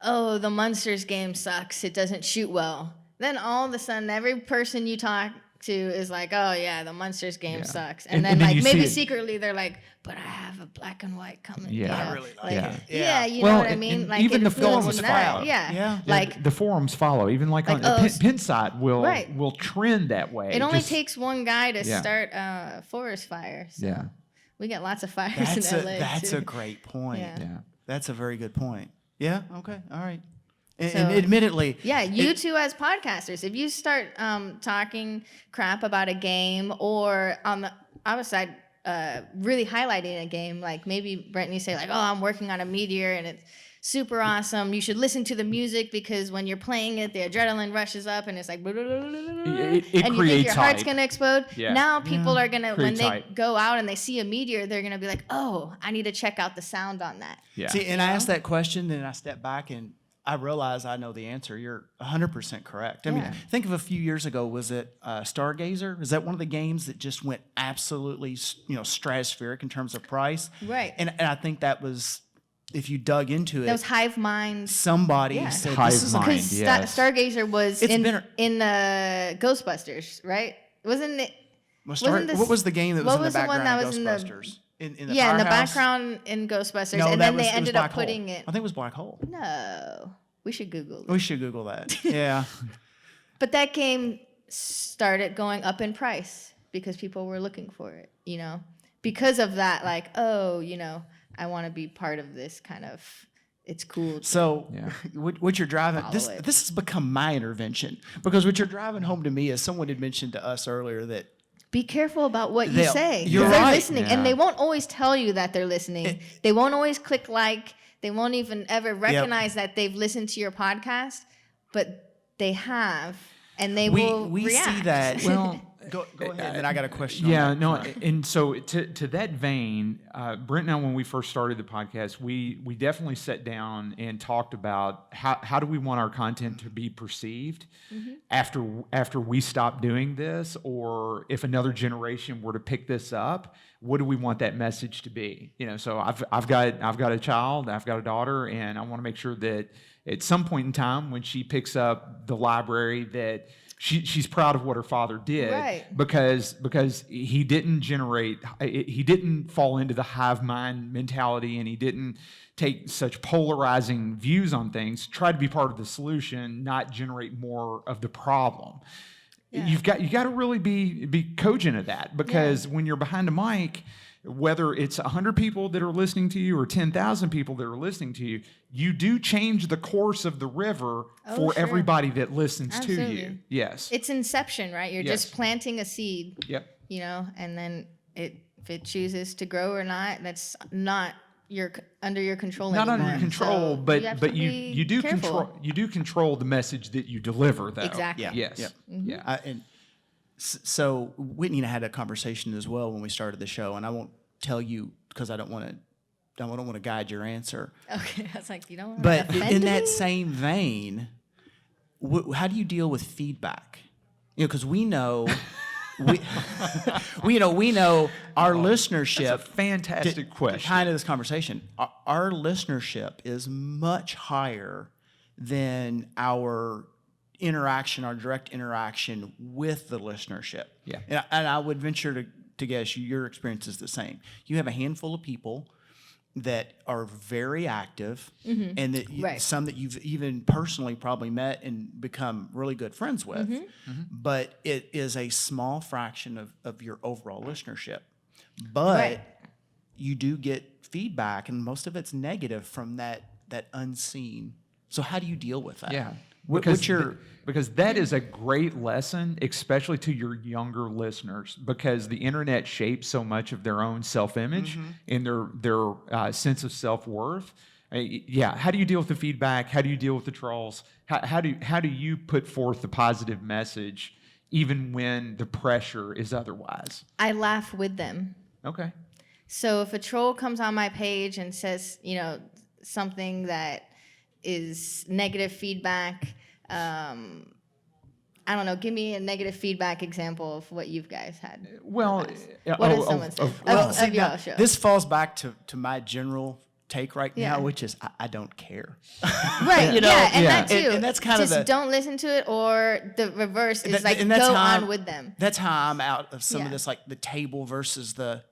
S3: oh, the Munsters game sucks, it doesn't shoot well. Then all of a sudden, every person you talk to is like, oh yeah, the Munsters game sucks. And then like
S1: you
S3: maybe
S1: see it.
S3: secretly they're like, but I have a black and white coming.
S1: Yeah.
S3: you know?
S2: I really like
S1: Yeah.
S2: it.
S3: Yeah, you
S1: Well,
S3: know what I
S1: and-
S3: mean?
S1: and
S3: Like
S1: even
S3: it
S1: the forums
S3: influences that.
S1: follow.
S3: Yeah.
S2: Yeah.
S3: Like
S1: the forums follow. Even like on
S3: Like, oh,
S1: the pin site will
S3: right.
S1: will trend that way.
S3: it only
S1: Just-
S3: takes one guy to
S1: Yeah.
S3: start a forest fire. So
S1: Yeah.
S3: we get lots of fires
S2: That's
S3: in LA.
S2: that's
S3: too.
S2: a great point.
S3: Yeah.
S1: Yeah.
S2: That's a very good point. Yeah. Okay. All right. And,
S3: So-
S2: and admittedly,
S3: Yeah, you two as podcasters, if you start talking crap about a game, or on the other side, really highlighting a game, like maybe Brent, you say like, oh, I'm working on a Meteor and it's super awesome. You should listen to the music because when you're playing it, the adrenaline rushes up and it's like,
S1: It
S3: and you think
S1: creates
S3: your heart's
S1: hype.
S3: gonna explode.
S1: Yeah.
S3: Now people are gonna, when
S1: Creates
S3: they
S1: hype.
S3: go out and they see a Meteor, they're gonna be like, oh, I need to check out the sound on that.
S1: Yeah.
S2: see, and I asked that question, then I stepped back and I realize I know the answer. You're 100% correct. I mean,
S3: Yeah.
S2: think of a few years ago. Was it Stargazer? Is that one of the games that just went absolutely, stratospheric in terms of price?
S3: Right.
S2: And I think that was, if you dug into it,
S3: Those hive minds.
S2: somebody
S3: Yeah.
S2: said
S1: Hive
S2: this is
S1: mind.
S3: Because
S1: Yes.
S3: Stargazer was
S2: It's
S3: in
S2: been
S3: Ghostbusters, right? Wasn't it?
S2: what was the game that was
S3: what
S2: in the
S3: was the one
S2: background
S3: that
S2: of
S3: was in the-
S2: Ghostbusters? In the
S3: Yeah, in the
S2: firehouse?
S3: background in Ghostbusters,
S2: No,
S3: and
S2: that
S3: then
S2: was,
S3: they
S2: it was
S3: ended up
S2: Black Hole.
S3: putting it.
S2: I think it was Black Hole.
S3: No, we should Google it.
S2: We should Google that. Yeah.
S3: But that game started going up in price because people were looking for it. Because of that, like, oh, I want to be part of this kind of. It's cool.
S2: So
S1: Yeah.
S2: what you're driving,
S3: Follow
S2: this
S3: it.
S2: this has become my intervention, because what you're driving home to me is someone had mentioned to us earlier that
S3: Be careful about what you
S2: They'll-
S3: say.
S2: you're
S3: 'Cause they're
S2: right.
S3: listening,
S1: Yeah.
S3: and they won't always tell you that they're listening. They won't always click like. They won't even ever recognize that they've listened to your podcast, but they have, and they will
S2: we
S3: react.
S2: see that.
S1: Well,
S2: go ahead. Then I got a question. on
S1: Yeah,
S2: that.
S1: no, and so to that vein, Brent and I, when we first started the podcast, we definitely sat down and talked about how do we want our content to be perceived after we stop doing this, or if another generation were to pick this up, what do we want that message to be? So I've got a child, I've got a daughter, and I want to make sure that at some point in time when she picks up the library that she's proud of what her father did,
S3: Right.
S1: because he didn't fall into the hive mind mentality, and he didn't take such polarizing views on things. Try to be part of the solution, not generate more of the problem.
S3: Yeah.
S1: You got to really be cogent of that, because when you're behind a mic, whether it's 100 people that are listening to you or 10,000 people that are listening to you, you do change the course of the river for
S3: sure.
S1: everybody that listens to you.
S3: Absolutely.
S1: Yes.
S3: It's inception, right? You're
S1: Yes.
S3: just planting a seed,
S1: Yep.
S3: and then if it chooses to grow or not, that's not under your control
S1: Not
S3: anymore.
S1: under your control,
S3: So
S1: but
S3: have
S1: but
S3: to
S1: you
S3: be
S1: you do
S3: careful.
S1: control the message that you deliver, though.
S3: Exactly.
S2: Yeah.
S1: Yes.
S2: Yep.
S1: Yeah.
S2: And so Whitney and I had a conversation as well when we started the show, and I won't tell you because I don't want to guide your answer.
S3: Okay, I was like, you don't want
S2: But
S3: to offend
S2: in that
S3: me?
S2: same vein, how do you deal with feedback? Because we know, we know our listenership.
S1: That's a fantastic question.
S2: Kind of this conversation. Our listenership is much higher than our direct interaction with the listenership.
S1: Yeah.
S2: And I would venture to guess your experience is the same. You have a handful of people that are very active, and that
S3: Right.
S2: some that you've even personally probably met and become really good friends with. But it is a small fraction of your overall listenership. But
S3: Right.
S2: you do get feedback, and most of it's negative from that unseen. So how do you deal with that?
S1: Yeah.
S2: What's your
S1: Because that is a great lesson, especially to your younger listeners, because the internet shapes so much of their own self-image and their sense of self-worth. Yeah, how do you deal with the feedback? How do you deal with the trolls? How do you put forth the positive message even when the pressure is otherwise?
S3: I laugh with them.
S1: Okay.
S3: So if a troll comes on my page and says, something that is negative feedback, I don't know, give me a negative feedback example of what you guys had.
S1: Well,
S3: What is someone's of
S2: see, now,
S3: y'all show?
S2: this falls back to my general take right
S3: Yeah.
S2: now, which is I don't care.
S3: Right,
S2: You know,
S3: yeah, and
S1: yeah.
S3: that too.
S2: And that's kind of
S3: just
S2: the-
S3: don't listen to it, or the reverse is like
S2: and that's
S3: go
S2: how
S3: on with them.
S2: That's how I'm out of some
S3: Yeah.
S2: of this, like the table versus the.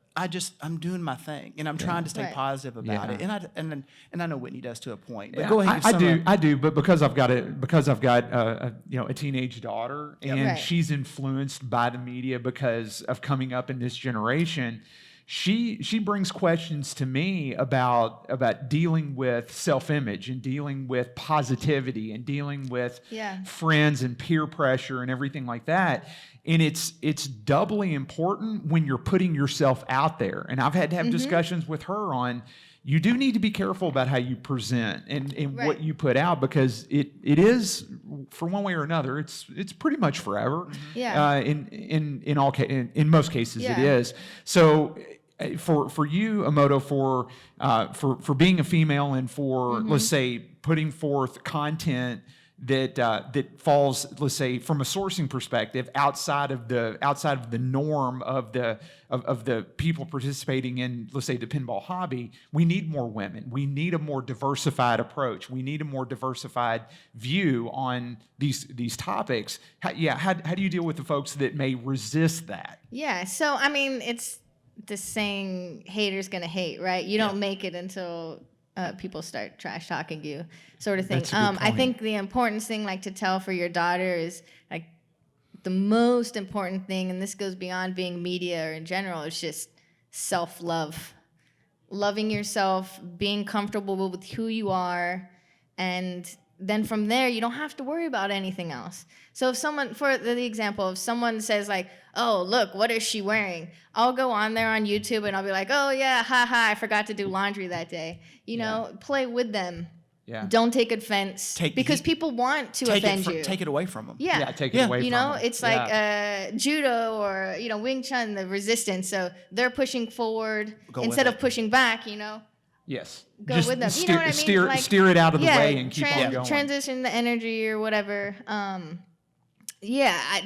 S2: I'm doing my thing, and I'm trying to stay
S3: Right.
S2: positive about
S1: Yeah.
S2: it, and I know Whitney does to a point. But
S1: Yeah,
S2: go ahead.
S1: I do, but because I've got a teenage daughter, and
S3: Right.
S1: she's influenced by the media because of coming up in this generation. She brings questions to me about dealing with self-image and dealing with positivity and dealing with
S3: Yeah.
S1: friends and peer pressure and everything like that. And it's doubly important when you're putting yourself out there. And I've had to have discussions with her on, you do need to be careful about how you present and what
S3: Right.
S1: you put out, because it is, for one way or another, it's pretty much forever.
S3: Yeah.
S1: In most cases it
S3: Yeah.
S1: is. So for you, Imoto, for being a female and for let's say putting forth content that falls, let's say, from a sourcing perspective, outside of the norm of the people participating in, let's say, the pinball hobby, we need more women. We need a more diversified approach. We need a more diversified view on these topics. How do you deal with the folks that may resist that?
S3: Yeah, so I mean, it's the saying, haters gonna hate, right? You don't make it until people start trash talking you, sort of thing.
S1: That's a good
S3: I
S1: point.
S3: think the important thing, like, to tell for your daughter is, like, the most important thing, and this goes beyond being media or in general, is just self-love. Loving yourself, being comfortable with who you are, and then from there, you don't have to worry about anything else. So if someone, for the example, if someone says like, oh, look, what is she wearing? I'll go on there on YouTube and I'll be like, oh yeah, haha, I forgot to do laundry that day. You know, play with them.
S1: Yeah.
S3: Don't take offense, because people want to offend you.
S2: Take it away from them.
S3: Yeah.
S1: Yeah, take it away
S3: You
S1: from
S3: know,
S1: them.
S3: it's like judo or, Wing Chun, the resistance. So they're pushing forward
S2: Go with
S3: instead of
S2: it.
S3: pushing back,
S1: Yes.
S3: go
S1: Just
S3: with them. You know what I mean? Like,
S1: steer it out of the way and keep on going.
S3: Transition the energy or whatever.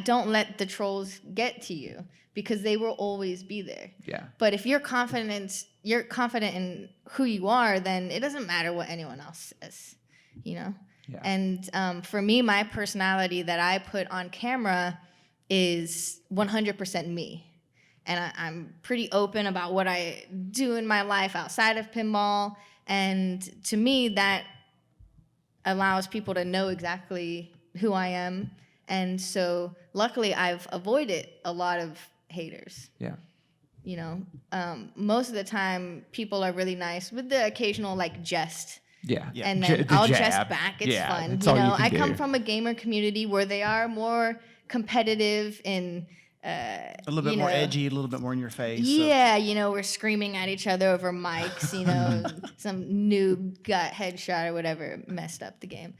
S3: Don't let the trolls get to you, because they will always be there.
S1: Yeah.
S3: But if you're confident in who you are, then it doesn't matter what anyone else says,
S1: Yeah.
S3: And for me, my personality that I put on camera is 100% me. And I'm pretty open about what I do in my life outside of pinball. And to me, that allows people to know exactly who I am. And so luckily, I've avoided a lot of haters.
S1: Yeah.
S3: Most of the time, people are really nice, with the occasional like jest.
S1: Yeah.
S3: And then
S1: The
S3: I'll
S1: jab.
S3: jest back. It's fun.
S1: That's all you can
S3: I
S1: do.
S3: come from a gamer community where they are more competitive and
S2: A little bit more edgy, a little bit more in your face. so-
S3: Yeah, we're screaming at each other over mics, some noob got headshot or whatever messed up the game.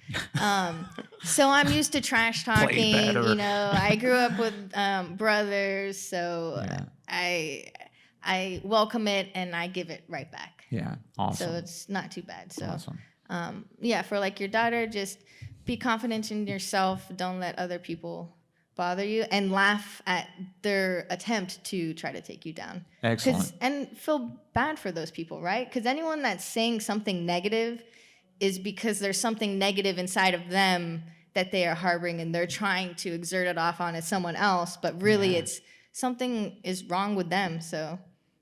S3: So I'm used to trash talking,
S1: better.
S3: I grew up with brothers, so I welcome it and I give it right back.
S1: Yeah. Awesome.
S3: So it's not too bad. So
S1: Awesome.
S3: for like your daughter, just be confident in yourself. Don't let other people bother you, and laugh at their attempt to try to take you down.
S1: Excellent.
S3: And feel bad for those people, right? Because anyone that's saying something negative is because there's something negative inside of them that they are harboring, and they're trying to exert it off onto someone else, but really it's something is wrong with them. So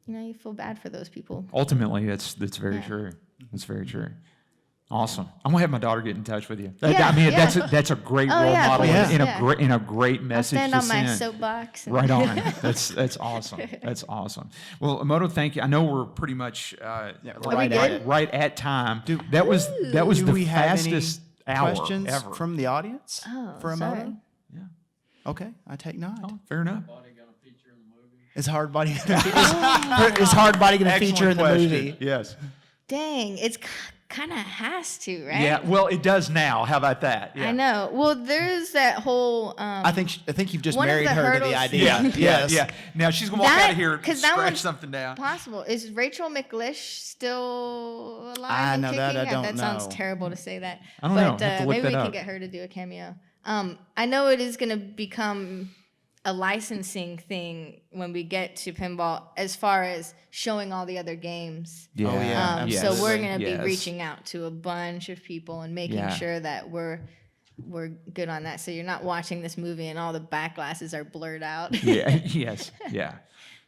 S3: you feel bad for those people.
S1: Ultimately, that's very true. That's very true. Awesome. I'm gonna have my daughter get in touch with you.
S3: Yeah,
S1: I mean,
S3: yeah.
S1: that's a great
S3: Oh,
S1: role
S3: yeah,
S1: model
S3: please.
S1: in a great
S3: I'll
S1: message
S3: stand
S1: to
S3: on my
S1: send.
S3: soapbox.
S1: Right on. That's awesome. That's awesome. Well, Imoto, thank you. I know we're pretty much
S2: right at it.
S1: right at time. That was
S2: Do
S1: the
S2: we have any
S1: fastest hour
S2: questions
S1: ever.
S2: from the audience
S3: Oh,
S2: for Imoto?
S3: sorry.
S1: Yeah.
S2: Okay, I take note.
S1: Oh, fair enough.
S2: Is hard body is hard body going to feature in the movie?
S1: Yes.
S3: Dang, it's kind of has to, right?
S1: Yeah. Well, it does now. How about that? Yeah.
S3: I know. Well, there's that whole.
S2: I think you've just
S3: one of
S2: married
S3: the
S2: her to
S3: hurdles-
S2: the idea.
S1: Yeah.
S2: Yes.
S1: Yeah. Now she's gonna walk out of here and
S3: 'cause that
S1: scratch
S3: one's
S1: something down.
S3: Possible. Is Rachel McLish still alive
S2: I
S3: and
S2: know
S3: kicking?
S2: that I don't
S3: That sounds
S2: know.
S3: terrible to say that.
S1: I don't know.
S3: But
S1: Have to look
S3: maybe
S1: that
S3: we
S1: up.
S3: can get her to do a cameo. I know it is going to become a licensing thing when we get to pinball, as far as showing all the other games.
S1: Yeah.
S2: Oh, yeah.
S1: Yes.
S3: So we're going to
S1: Yes.
S3: be reaching out to a bunch of people and making
S1: Yeah.
S3: sure that we're good on that. So you're not watching this movie and all the back glasses are blurred out.
S1: Yeah. Yes. Yeah.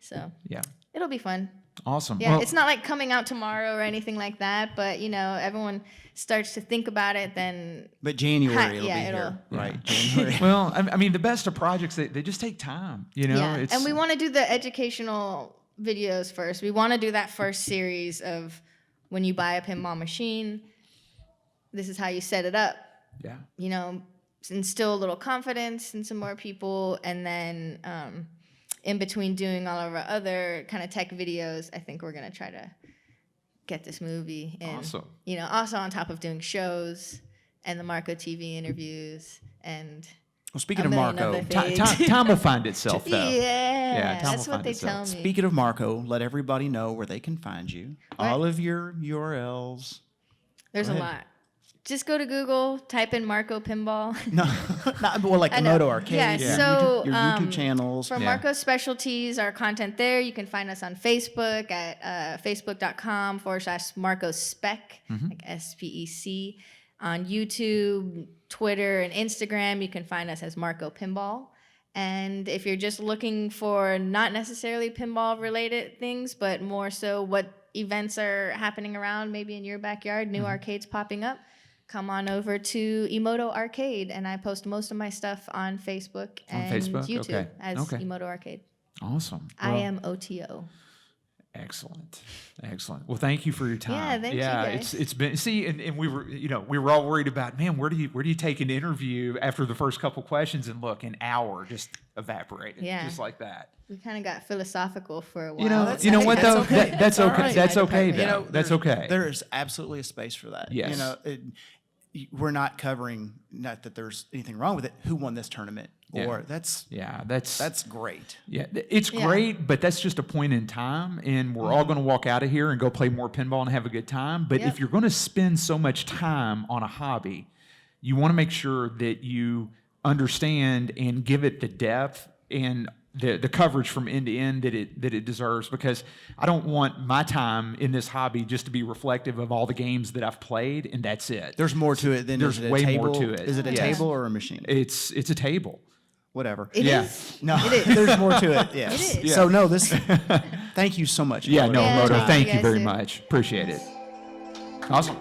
S3: So
S1: Yeah.
S3: it'll be fun.
S1: Awesome.
S3: Yeah,
S1: Well,
S3: it's not like coming out tomorrow or anything like that, but everyone starts to think about it, then
S2: But January
S3: Hi-
S2: it'll
S3: yeah,
S2: be
S3: it'll-
S2: here, right? January.
S1: well, I mean, the best of projects, they just take time.
S3: yeah.
S1: It's,
S3: And we want to do the educational videos first. We want to do that first series of when you buy a pinball machine, this is how you set it up.
S1: yeah.
S3: Instill a little confidence in some more people, and then in between doing all of our other kind of tech videos, I think we're gonna try to get this movie in.
S1: Awesome.
S3: Also on top of doing shows and the Marco TV interviews and
S2: Well, speaking
S3: a
S2: of
S3: million
S2: Marco,
S3: other things.
S1: Time will find itself, though.
S3: Yeah,
S1: time
S3: that's
S1: will
S3: what
S1: find
S3: they
S1: itself.
S3: tell me.
S2: speaking of Marco, let everybody know where they can find you. All of your URLs.
S3: There's a
S2: Go ahead.
S3: lot. Just go to Google, type in Marco Pinball.
S2: No, not well, like
S3: I know.
S2: Imoto Arcade.
S3: Yeah,
S2: your
S3: so,
S2: your YouTube channels.
S3: For
S1: Yeah.
S3: Marco Specialties, our content there, you can find us on Facebook at facebook.com/Marco Spec, like SPEC. On YouTube, Twitter, and Instagram, you can find us as Marco Pinball. And if you're just looking for not necessarily pinball related things, but more so what events are happening around, maybe in your backyard, new arcades popping up, come on over to Imoto Arcade, and I post most of my stuff on Facebook and
S1: Facebook?
S3: YouTube
S1: Okay.
S3: as
S1: Okay.
S3: Imoto Arcade.
S1: Awesome.
S3: IMOTO.
S1: Excellent. Well, thank you for your time.
S3: Yeah, thank you, guys.
S1: it's been and we were all worried about, man, where do you take an interview after the first couple questions, and look, an hour just evaporated,
S3: Yeah.
S1: just like that.
S3: We kind of got philosophical for a while.
S1: You know
S2: that's-
S1: what
S2: that's
S1: though?
S2: okay.
S1: That's
S2: All
S1: okay.
S2: right.
S1: That's okay
S3: You
S1: though.
S3: know,
S1: That's okay.
S2: There is absolutely a space for that.
S1: Yes.
S2: We're not covering, not that there's anything wrong with it, who won this tournament,
S1: Yeah.
S2: or that's great.
S1: Yeah, it's
S3: Yeah.
S1: great, but that's just a point in time, and we're all going to walk out of here and go play more pinball and have a good time. But
S3: Yep.
S1: if you're going to spend so much time on a hobby, you want to make sure that you understand and give it the depth and the coverage from end to end that it deserves, because I don't want my time in this hobby just to be reflective of all the games that I've played and that's it.
S2: There's more to it than
S1: There's
S2: is it a
S1: way
S2: table?
S1: more to it.
S2: Is it a
S1: Yes.
S2: table or a machine?
S1: It's a table.
S2: Whatever.
S3: It
S1: Yeah.
S3: is.
S2: No, there's more to it. Yes.
S3: It is.
S2: So no, this. Thank you so much.
S1: Yeah,
S2: Imoto.
S1: no,
S3: Yeah,
S1: Moto,
S3: thank
S1: thank
S3: you
S1: you
S3: guys
S1: very
S3: too.
S1: much. Appreciate it. Awesome.